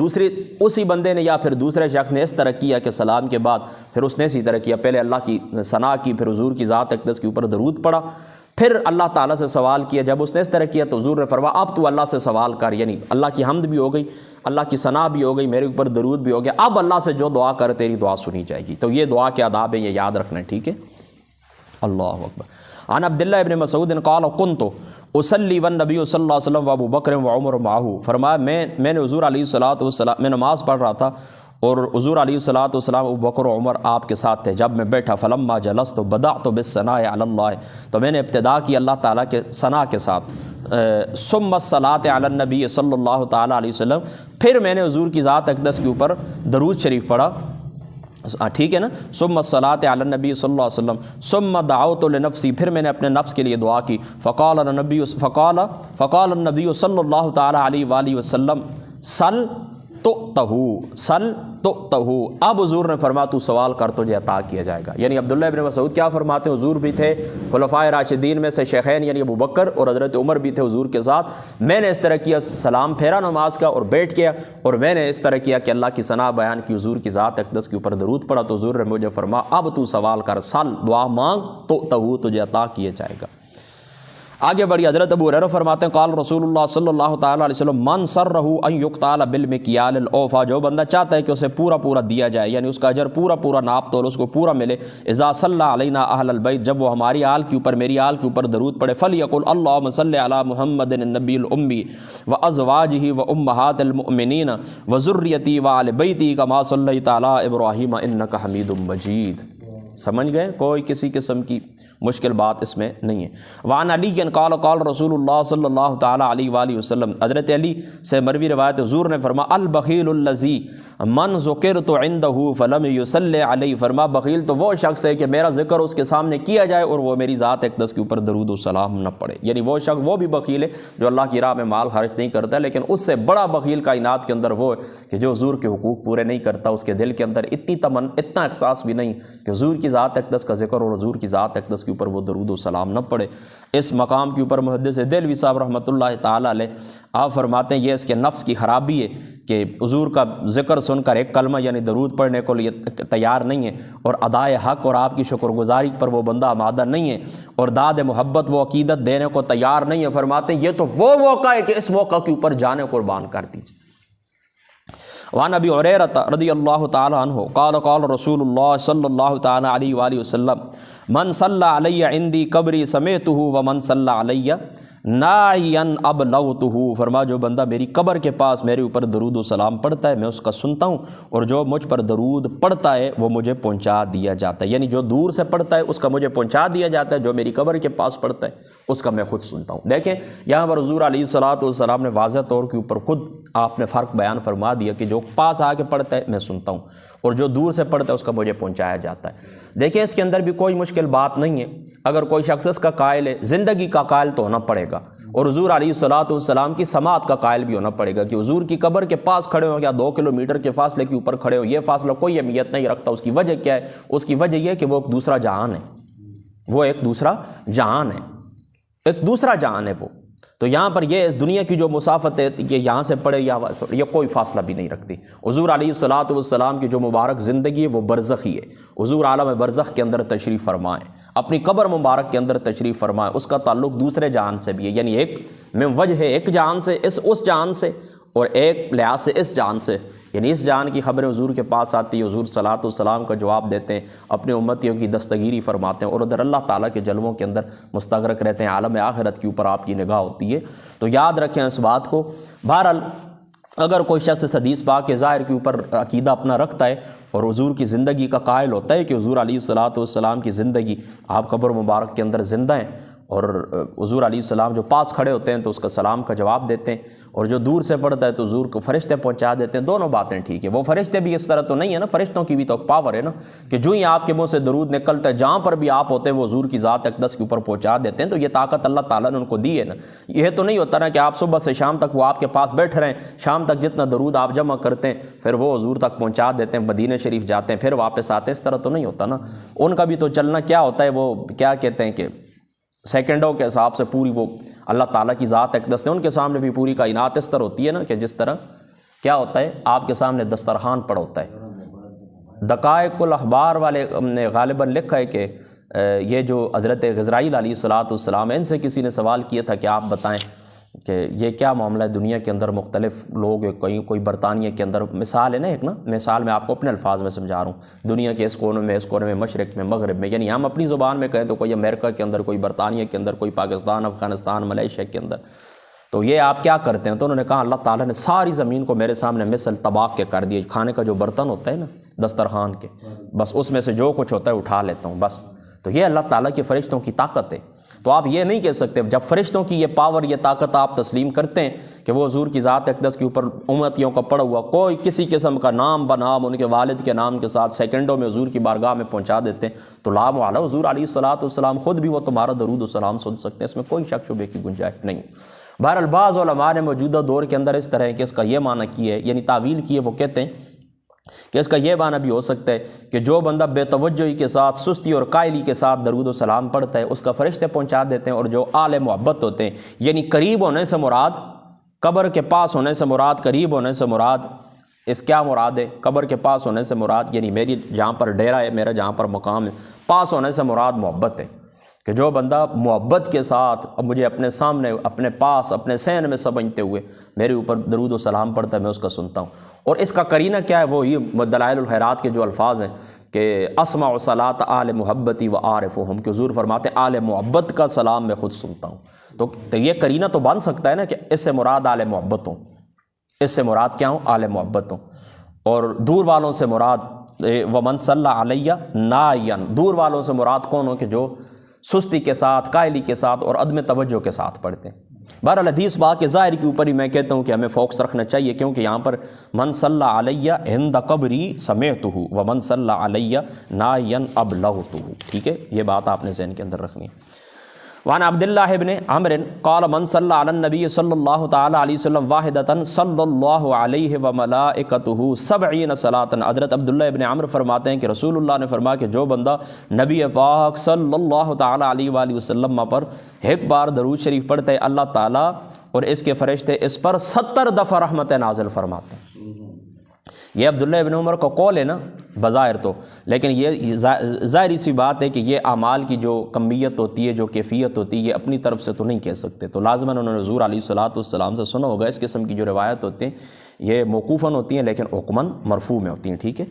اسی بندے نے یا پھر دوسرے شخص نے اس طرح کیا کہ سلام کے بعد پھر اس نے اسی طرح کیا، پہلے اللہ کی ثنا کی، پھر حضور کی ذات اقدس کے اوپر درود پڑھا، پھر اللہ تعالیٰ سے سوال کیا۔ جب اس نے اس طرح کیا تو حضور نے فرمایا اب تو اللہ سے سوال کر، یعنی اللہ کی حمد بھی ہو گئی، اللہ کی ثنا بھی ہو گئی، میرے اوپر درود بھی ہو گیا، اب اللہ سے جو دعا کر تیری دعا سنی جائے گی۔ تو یہ دعا کے آداب ہیں، یہ یاد رکھنا ہے، ٹھیک ہے۔ اللہ اکبر۔ عن عبداللہ ابن مسعود قال كنت اصلی والنبی صلی اللہ علیہ وسلم وابو بکر وعمر معه، فرمایا میں نے حضور علیہ الصلوۃ والسلام، میں نماز پڑھ رہا تھا اور حضور علیہ الصلوۃ والسلام ابو بکر و عمر آپ کے ساتھ تھے۔ جب میں بیٹھا فلما جلست بدأت بالثناء علی اللہ، تو میں نے ابتدا کی اللہ تعالیٰ کے ثنا کے ساتھ، ثم الصلاۃ علی النبی صلی اللہ تعالیٰ علیہ وسلم، پھر میں نے حضور کی ذات اقدس کے اوپر درود شریف پڑھا، ٹھیک ہے نا، ثم الصلاۃ علی النبی صلی اللہ علیہ وسلم، ثم دعوت لنفسی، پھر میں نے اپنے نفس کے لیے دعا کی، فقال النبی صلی اللہ تعالیٰ علیہ وآلہ وسلم سل تُؤْتَهُ سل تُؤْتَهُ، اب حضور نے فرمایا تو سوال کر تجھے عطا کیا جائے گا۔ یعنی عبداللہ ابن مسعود کیا فرماتے ہیں، حضور بھی تھے خلفائے راشدین میں سے شیخین یعنی ابو بکر اور حضرت عمر بھی تھے حضور کے ساتھ، میں نے اس طرح کیا سلام پھیرا نماز کا اور بیٹھ گیا، اور میں نے اس طرح کیا کہ اللہ کی ثنا بیان کی، حضور کی ذات اقدس کے اوپر درود پڑا، تو حضور نے مجھے فرمایا اب تو سوال کر، سل دعا مانگ تُؤْتَهُ تجھے عطا کیا جائے گا۔ آگے بڑھی حضرت ابو ہریرہ فرماتے ہیں قال رسول اللہ صلی اللہ تعالیٰ علیہ وسلم من سرہ ان یقتال بالمکیال الاوفا، جو بندہ چاہتا ہے کہ اسے پورا پورا دیا جائے، یعنی اس کا اجر پورا پورا ناپ تول اس کو پورا ملے، اذا صلی علینا اہل البیت، جب وہ ہماری آل کے اوپر میری آل کے اوپر درود پڑے، فلیقل اللہم صلی علی محمد النبی الامی وازواجہ وامہات المؤمنین وذریتی وآل بیتی کما صلیت علی ابراہیم انک حمید مجید۔ سمجھ گئے؟ کوئی کسی قسم کی مشکل بات اس میں نہیں ہے۔ وعن علی قال قال رسول اللہ صلی اللہ تعالیٰ علیہ وآلہ وسلم، حضرت علی سے مروی روایت، حضور نے فرمایا البخیل الذی من ذکرت عندہ فلم یصلی علیہ، فرما بخیل تو وہ شخص ہے کہ میرا ذکر اس کے سامنے کیا جائے اور وہ میری ذات اقدس کے اوپر درود و سلام نہ پڑے۔ یعنی وہ شخص وہ بھی بخیل ہے جو اللہ کی راہ میں مال خرچ نہیں کرتا، لیکن اس سے بڑا بخیل کائنات کے اندر وہ ہے کہ جو حضور کے حقوق پورے نہیں کرتا، اس کے دل کے اندر اتنا احساس بھی نہیں کہ حضور کی ذات اقدس کا ذکر اور حضور کی ذات اقدس کے اوپر وہ درود و سلام نہ پڑے۔ اس مقام کے اوپر محدث دہلوی صاحب رحمۃ اللہ تعالیٰ علیہ آپ فرماتے ہیں یہ اس کے نفس کی خرابی ہے کہ حضور کا ذکر سن کر ایک کلمہ یعنی درود پڑھنے کو لیے تیار نہیں ہے، اور ادائے حق اور آپ کی شکر گزاری پر وہ بندہ آمادہ نہیں ہے، اور داد محبت وہ عقیدت دینے کو تیار نہیں ہے۔ فرماتے ہیں یہ تو وہ موقع ہے کہ اس موقع کے اوپر جانے قربان کر دیجیے۔ وعن ابی ہریرہ رضی اللہ تعالی عنہ قال قال رسول اللہ صلی اللہ تعالی علیہ وآلہ وسلم من صلی علی عندی قبری سمیتہ ومن صلی علی ناعیا ابلغتہ، فرما جو بندہ میری قبر کے پاس میرے اوپر درود و سلام پڑھتا ہے میں اس کا سنتا ہوں، اور جو مجھ پر درود پڑھتا ہے وہ مجھے پہنچا دیا جاتا ہے، یعنی جو دور سے پڑھتا ہے اس کا مجھے پہنچا دیا جاتا ہے، جو میری قبر کے پاس پڑھتا ہے اس کا میں خود سنتا ہوں۔ دیکھیں یہاں پر حضور علیہ الصلوۃ والسلام نے واضح طور کے اوپر خود آپ نے فرق بیان فرما دیا کہ جو پاس آ کے پڑھتا ہے میں سنتا ہوں، اور جو دور سے پڑھتا ہے اس کا مجھے پہنچایا جاتا ہے۔ دیکھیں اس کے اندر بھی کوئی مشکل بات نہیں ہے، اگر کوئی شخص اس کا قائل ہے، زندگی کا قائل تو ہونا پڑے گا، اور حضور علیہ الصلوۃ والسلام کی سماعت کا قائل بھی ہونا پڑے گا کہ حضور کی قبر کے پاس کھڑے ہوں یا 2 کلومیٹر کے فاصلے کے اوپر کھڑے ہوں، یہ فاصلہ کوئی اہمیت نہیں رکھتا۔ اس کی وجہ کیا ہے؟ اس کی وجہ یہ ہے کہ وہ ایک دوسرا جہان ہے، وہ ایک دوسرا جہان ہے، ایک دوسرا جہان ہے وہ۔ تو یہاں پر یہ اس دنیا کی جو مسافت ہے کہ یہاں سے پڑھے یا یہ کوئی فاصلہ بھی نہیں رکھتی۔ حضور علیہ الصلوۃ والسلام کی جو مبارک زندگی ہے وہ برزخی ہے، حضور عالم برزخ کے اندر تشریف فرمائیں، اپنی قبر مبارک کے اندر تشریف فرمائیں، اس کا تعلق دوسرے جہان سے بھی ہے، یعنی ایک من وجہ ہے ایک جہان سے اس جہان سے، اور ایک لحاظ سے اس جہان سے، یعنی اس جہان کی خبریں حضور کے پاس آتی ہے، حضور صلاۃ والسلام کا جواب دیتے ہیں، اپنے امتیوں کی دستگیری فرماتے ہیں، اور ادھر اللہ تعالیٰ کے جلووں کے اندر مستغرق رہتے ہیں، عالم آخرت کے اوپر آپ کی نگاہ ہوتی ہے۔ تو یاد رکھیں اس بات کو۔ بہرحال اگر کوئی شخص اس حدیث پاک کے ظاہر کے اوپر عقیدہ اپنا رکھتا ہے اور حضور کی زندگی کا قائل ہوتا ہے کہ حضور علیہ الصلوۃ والسلام کی زندگی آپ قبر مبارک کے اندر زندہ ہیں، اور حضور علیہ السلام جو پاس کھڑے ہوتے ہیں تو اس کا سلام کا جواب دیتے ہیں، اور جو دور سے پڑھتا ہے تو حضور کو فرشتے پہنچا دیتے ہیں، دونوں باتیں ٹھیک ہے۔ وہ فرشتے بھی اس طرح تو نہیں ہے نا، فرشتوں کی بھی تو پاور ہے نا کہ جو ہی آپ کے منہ سے درود نکلتا ہے جہاں پر بھی آپ ہوتے ہیں وہ حضور کی ذات اقدس کے اوپر پہنچا دیتے ہیں، تو یہ طاقت اللہ تعالیٰ نے ان کو دی ہے نا۔ یہ تو نہیں ہوتا نا کہ آپ صبح سے شام تک وہ آپ کے پاس بیٹھ رہے ہیں، شام تک جتنا درود آپ جمع کرتے ہیں پھر وہ حضور تک پہنچا دیتے ہیں، مدینہ شریف جاتے ہیں پھر واپس آتے ہیں، اس طرح تو نہیں ہوتا نا۔ ان کا بھی تو چلنا کیا ہوتا ہے، وہ کیا کہتے ہیں کہ سیکنڈوں کے حساب سے پوری وہ اللہ تعالیٰ کی ذات اقدس نے ان کے سامنے بھی پوری کائنات اس طرح ہوتی ہے نا کہ جس طرح کیا ہوتا ہے آپ کے سامنے دسترخوان پڑ ہوتا ہے۔ دقائق الاخبار والے نے غالباً لکھا ہے کہ یہ جو حضرت غزرائیل علیہ الصلوۃ والسلام ان سے کسی نے سوال کیا تھا کہ آپ بتائیں کہ یہ کیا معاملہ ہے، دنیا کے اندر مختلف لوگ کوئی برطانیہ کے اندر مثال ہے نا، ایک نا مثال میں آپ کو اپنے الفاظ میں سمجھا رہا ہوں، دنیا کے اس کونے میں مشرق میں مغرب میں، یعنی ہم اپنی زبان میں کہیں تو کوئی امریکہ کے اندر، کوئی برطانیہ کے اندر، کوئی پاکستان، افغانستان، ملیشیا کے اندر، تو یہ آپ کیا کرتے ہیں؟ تو انہوں نے کہا اللہ تعالیٰ نے ساری زمین کو میرے سامنے مثل طباق کے کر دیا، کھانے کا جو برتن ہوتا ہے نا دسترخوان کے، بس اس میں سے جو کچھ ہوتا ہے اٹھا لیتا ہوں بس۔ تو یہ اللہ تعالیٰ کے فرشتوں کی طاقت ہے۔ تو آپ یہ نہیں کہہ سکتے جب فرشتوں کی یہ پاور، یہ طاقت آپ تسلیم کرتے ہیں کہ وہ حضور کی ذات اقدس کے اوپر امتیوں کا پڑا ہوا کوئی کسی قسم کا نام بنام ان کے والد کے نام کے ساتھ سیکنڈوں میں حضور کی بارگاہ میں پہنچا دیتے ہیں، تو لا معالی حضور علیہ الصلوۃ والسلام خود بھی وہ تمہارا درود و سلام سن سکتے ہیں، اس میں کوئی شک شبے کی گنجائش نہیں۔ بہرحال بعض علماء نے موجودہ دور کے اندر اس طرح کہ اس کا یہ معنی کی ہے، یعنی تعویل کی ہے، وہ کہتے ہیں کہ اس کا یہ معنی بھی ہو سکتا ہے کہ جو بندہ بے توجہی کے ساتھ، سستی اور قائلی کے ساتھ درود و سلام پڑھتا ہے اس کا فرشتے پہنچا دیتے ہیں، اور جو آل محبت ہوتے ہیں، یعنی قریب ہونے سے مراد، قبر کے پاس ہونے سے مراد، قریب ہونے سے مراد، اس کیا مراد ہے؟ قبر کے پاس ہونے سے مراد یعنی میری جہاں پر ڈیرا ہے، میرا جہاں پر مقام ہے، پاس ہونے سے مراد محبت ہے، کہ جو بندہ محبت کے ساتھ اب مجھے اپنے سامنے، اپنے پاس، اپنے سین میں سمجھتے ہوئے میرے اوپر درود و سلام پڑھتا ہے، میں اس کا سنتا ہوں۔ اور اس کا قرینہ کیا ہے؟ وہ یہ دلائل الخیرات کے جو الفاظ ہیں کہ اسمع صلاۃ آل محبتی و عارفہم، کہ حضور فرماتے ہیں آل محبت کا سلام میں خود سنتا ہوں۔ تو یہ قرینہ تو بن سکتا ہے نا کہ اس سے مراد آل محبت ہوں، اس سے مراد کیا ہوں؟ آل محبت ہوں۔ اور دور والوں سے مراد ومن صلی علیہ نائیا، دور والوں سے مراد کون ہو؟ کہ جو سستی کے ساتھ، قائلی کے ساتھ اور عدم توجہ کے ساتھ پڑھتے ہیں۔ بہرحال حدیث بات کے ظاہر کے اوپر ہی میں کہتا ہوں کہ ہمیں فوکس رکھنا چاہیے، کیونکہ یہاں پر من صلی علیہ عند قبری سمعتہ ومن صلی علیہ نائیا ابلغتہ، ٹھیک ہے، یہ بات آپ نے ذہن کے اندر رکھنی ہے۔ وعن عبداللہ ابن عمرو قال من صلی علی النبی صلی اللہ تعالی علیہ وسلم واحدۃ صلی اللہ علیہ وملائکتہ 70 صلاۃ۔ حضرت عبداللہ ابن عمرو فرماتے ہیں کہ رسول اللہ نے فرمایا کہ جو بندہ نبی پاک صلی اللہ تعالی علیہ وآلہ وسلم پر ایک بار درود شریف پڑھتا ہے، اللہ تعالیٰ اور اس کے فرشتے اس پر 70 دفعہ رحمت نازل فرماتے ہیں۔ یہ عبداللہ ابن عمر کا قول ہے نا بظاہر تو، لیکن یہ ظاہری سی بات ہے کہ یہ اعمال کی جو کمیت ہوتی ہے، جو کیفیت ہوتی ہے، یہ اپنی طرف سے تو نہیں کہہ سکتے، تو لازماً انہوں نے حضور علیہ الصلاۃ والسلام سے سنا ہوگا۔ اس قسم کی جو روایت ہوتی ہیں یہ موقوفاً ہوتی ہیں لیکن حکماً مرفوع میں ہوتی ہیں، ٹھیک ہے۔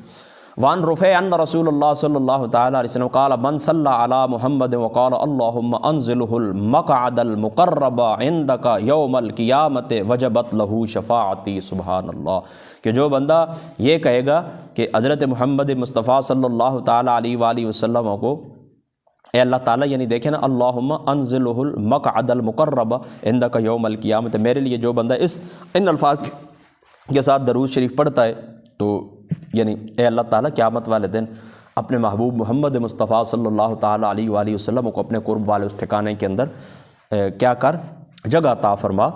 وان رفع ان رسول اللہ صلی اللہ تعالی علیہ وسلم قال من صلی علی محمد وقال اللہم انزلہ المقعد المقرب عندک یوم القیامت وجبت لہ شفاعتی، سبحان اللہ، کہ جو بندہ یہ کہے گا کہ حضرت محمد مصطفیٰ صلی اللہ تعالی علیہ وآلہ وسلم کو اے اللہ تعالیٰ، یعنی دیکھیں نا، اللہم انزلہ المقعد المقرب عندک یوم القیامت، میرے لیے جو بندہ ان الفاظ کے ساتھ درود شریف پڑھتا ہے تو یعنی اے اللہ تعالیٰ قیامت والے دن اپنے محبوب محمد مصطفیٰ صلی اللہ تعالیٰ علیہ وآلہ وسلم کو اپنے قرب والے اس ٹھکانے کے اندر کیا کر، جگہ عطا فرما،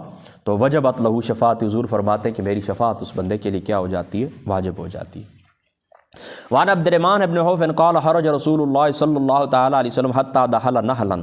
تو وجبت لہو شفاعت، حضور فرماتے ہیں کہ میری شفاعت اس بندے کے لیے کیا ہو جاتی ہے؟ واجب ہو جاتی ہے۔ وعن عبد الرحمن بن عوف قال خرج رسول اللہ صلی اللہ تعالی علیہ وسلم حتی دخل نحلا،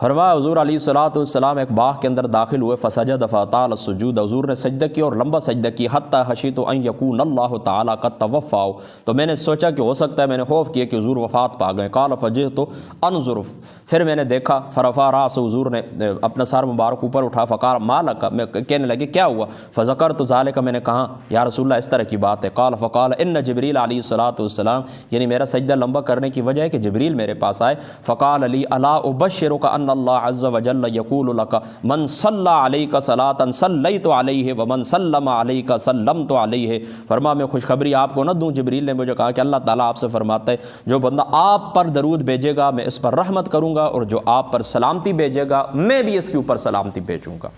فرمایا حضور علیہ الصلوۃ والسلام ایک باغ کے اندر داخل ہوئے، فسجد فاطال السجود، حضور نے سجدہ کیا اور لمبا سجدہ کی، حتی خشیت ان یکون اللہ تعالی قد توفاہ، تو میں نے سوچا کہ ہو سکتا ہے، میں نے خوف کیا کہ حضور وفات پا گئے، قال فجئت انظر، پھر میں نے دیکھا، فرفع راس، حضور نے اپنا سر مبارک اوپر اٹھا، فقال ما لک، میں کہنے لگے کیا ہوا، فذکرت ذلک، میں نے کہا یا رسول اللہ اس طرح کی بات ہے، قال فقال ان جبریل علیہ الصلوۃ والسلام، یعنی میرا سجدہ لمبا کرنے کی وجہ ہے کہ جبریل میرے پاس آئے، فقال علی الا ابشرک ان اللہ عز وجل یقول لک من صلی علیک صلاۃ صلیت علیہ ومن سلم علیک سلمت علیہ، فرما میں خوشخبری آپ کو نہ دوں، جبریل نے مجھے کہا کہ اللہ تعالیٰ آپ سے فرماتا ہے جو بندہ آپ پر درود بھیجے گا میں اس پر رحمت کروں گا، اور جو آپ پر سلامتی بھیجے گا میں بھی اس کے اوپر سلامتی بھیجوں گا۔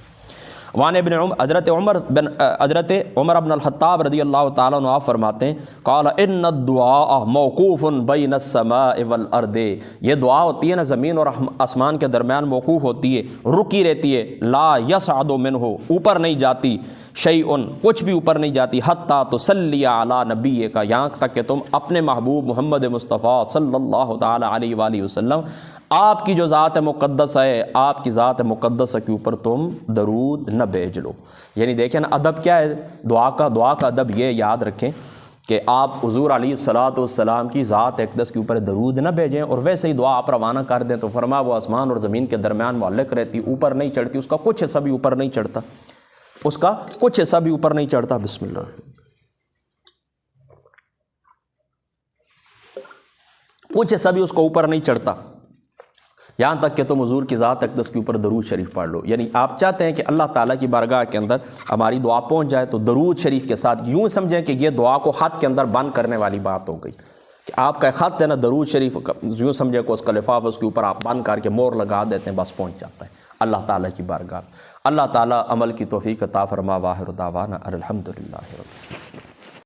وعن ابن حضرت عمر بن الخطاب رضی اللہ تعالیٰ عنہ آپ فرماتے ہیں قال ان الدعاء موقوف بین السماء والارض، یہ دعا ہوتی ہے نا زمین اور آسمان کے درمیان موقوف ہوتی ہے، رکی رہتی ہے، لا یصعد منہ، اوپر نہیں جاتی، شیئن، کچھ بھی اوپر نہیں جاتی، حتی تصلی علی نبیک، یہاں تک کہ تم اپنے محبوب محمد مصطفیٰ صلی اللہ تعالی علیہ وآلہ وسلم، آپ کی جو ذات مقدس ہے، آپ کی ذات مقدسہ کے اوپر تم درود نہ بھیج لو۔ یعنی دیکھیں نا ادب کیا ہے دعا کا ادب یہ یاد رکھیں کہ آپ حضور علیہ الصلوۃ والسلام کی ذات اقدس کے اوپر درود نہ بھیجیں، اور ویسے ہی دعا آپ روانہ کر دیں تو فرما وہ آسمان اور زمین کے درمیان معلق رہتی، اوپر نہیں چڑھتی، اس کا کچھ حصہ بھی اوپر نہیں چڑھتا، اس کا کچھ حصہ بھی اوپر نہیں چڑھتا۔ بسم اللہ، کچھ حصہ بھی اس کو اوپر نہیں چڑھتا، یہاں تک کہ تم حضور کی ذات اقدس کے اوپر درود شریف پڑھ لو۔ یعنی آپ چاہتے ہیں کہ اللہ تعالیٰ کی بارگاہ کے اندر ہماری دعا پہنچ جائے تو درود شریف کے ساتھ، یوں سمجھیں کہ یہ دعا کو خط کے اندر بند کرنے والی بات ہو گئی کہ آپ کا خط ہے نا درود شریف، یوں سمجھیں کہ اس کا لفاف اس کے اوپر آپ بند کر کے مور لگا دیتے ہیں، بس پہنچ جاتا ہے اللہ تعالیٰ کی بارگاہ۔ اللہ تعالیٰ عمل کی توفیق عطا فرما، واخر دعوانا الحمدللہ رب العالمین۔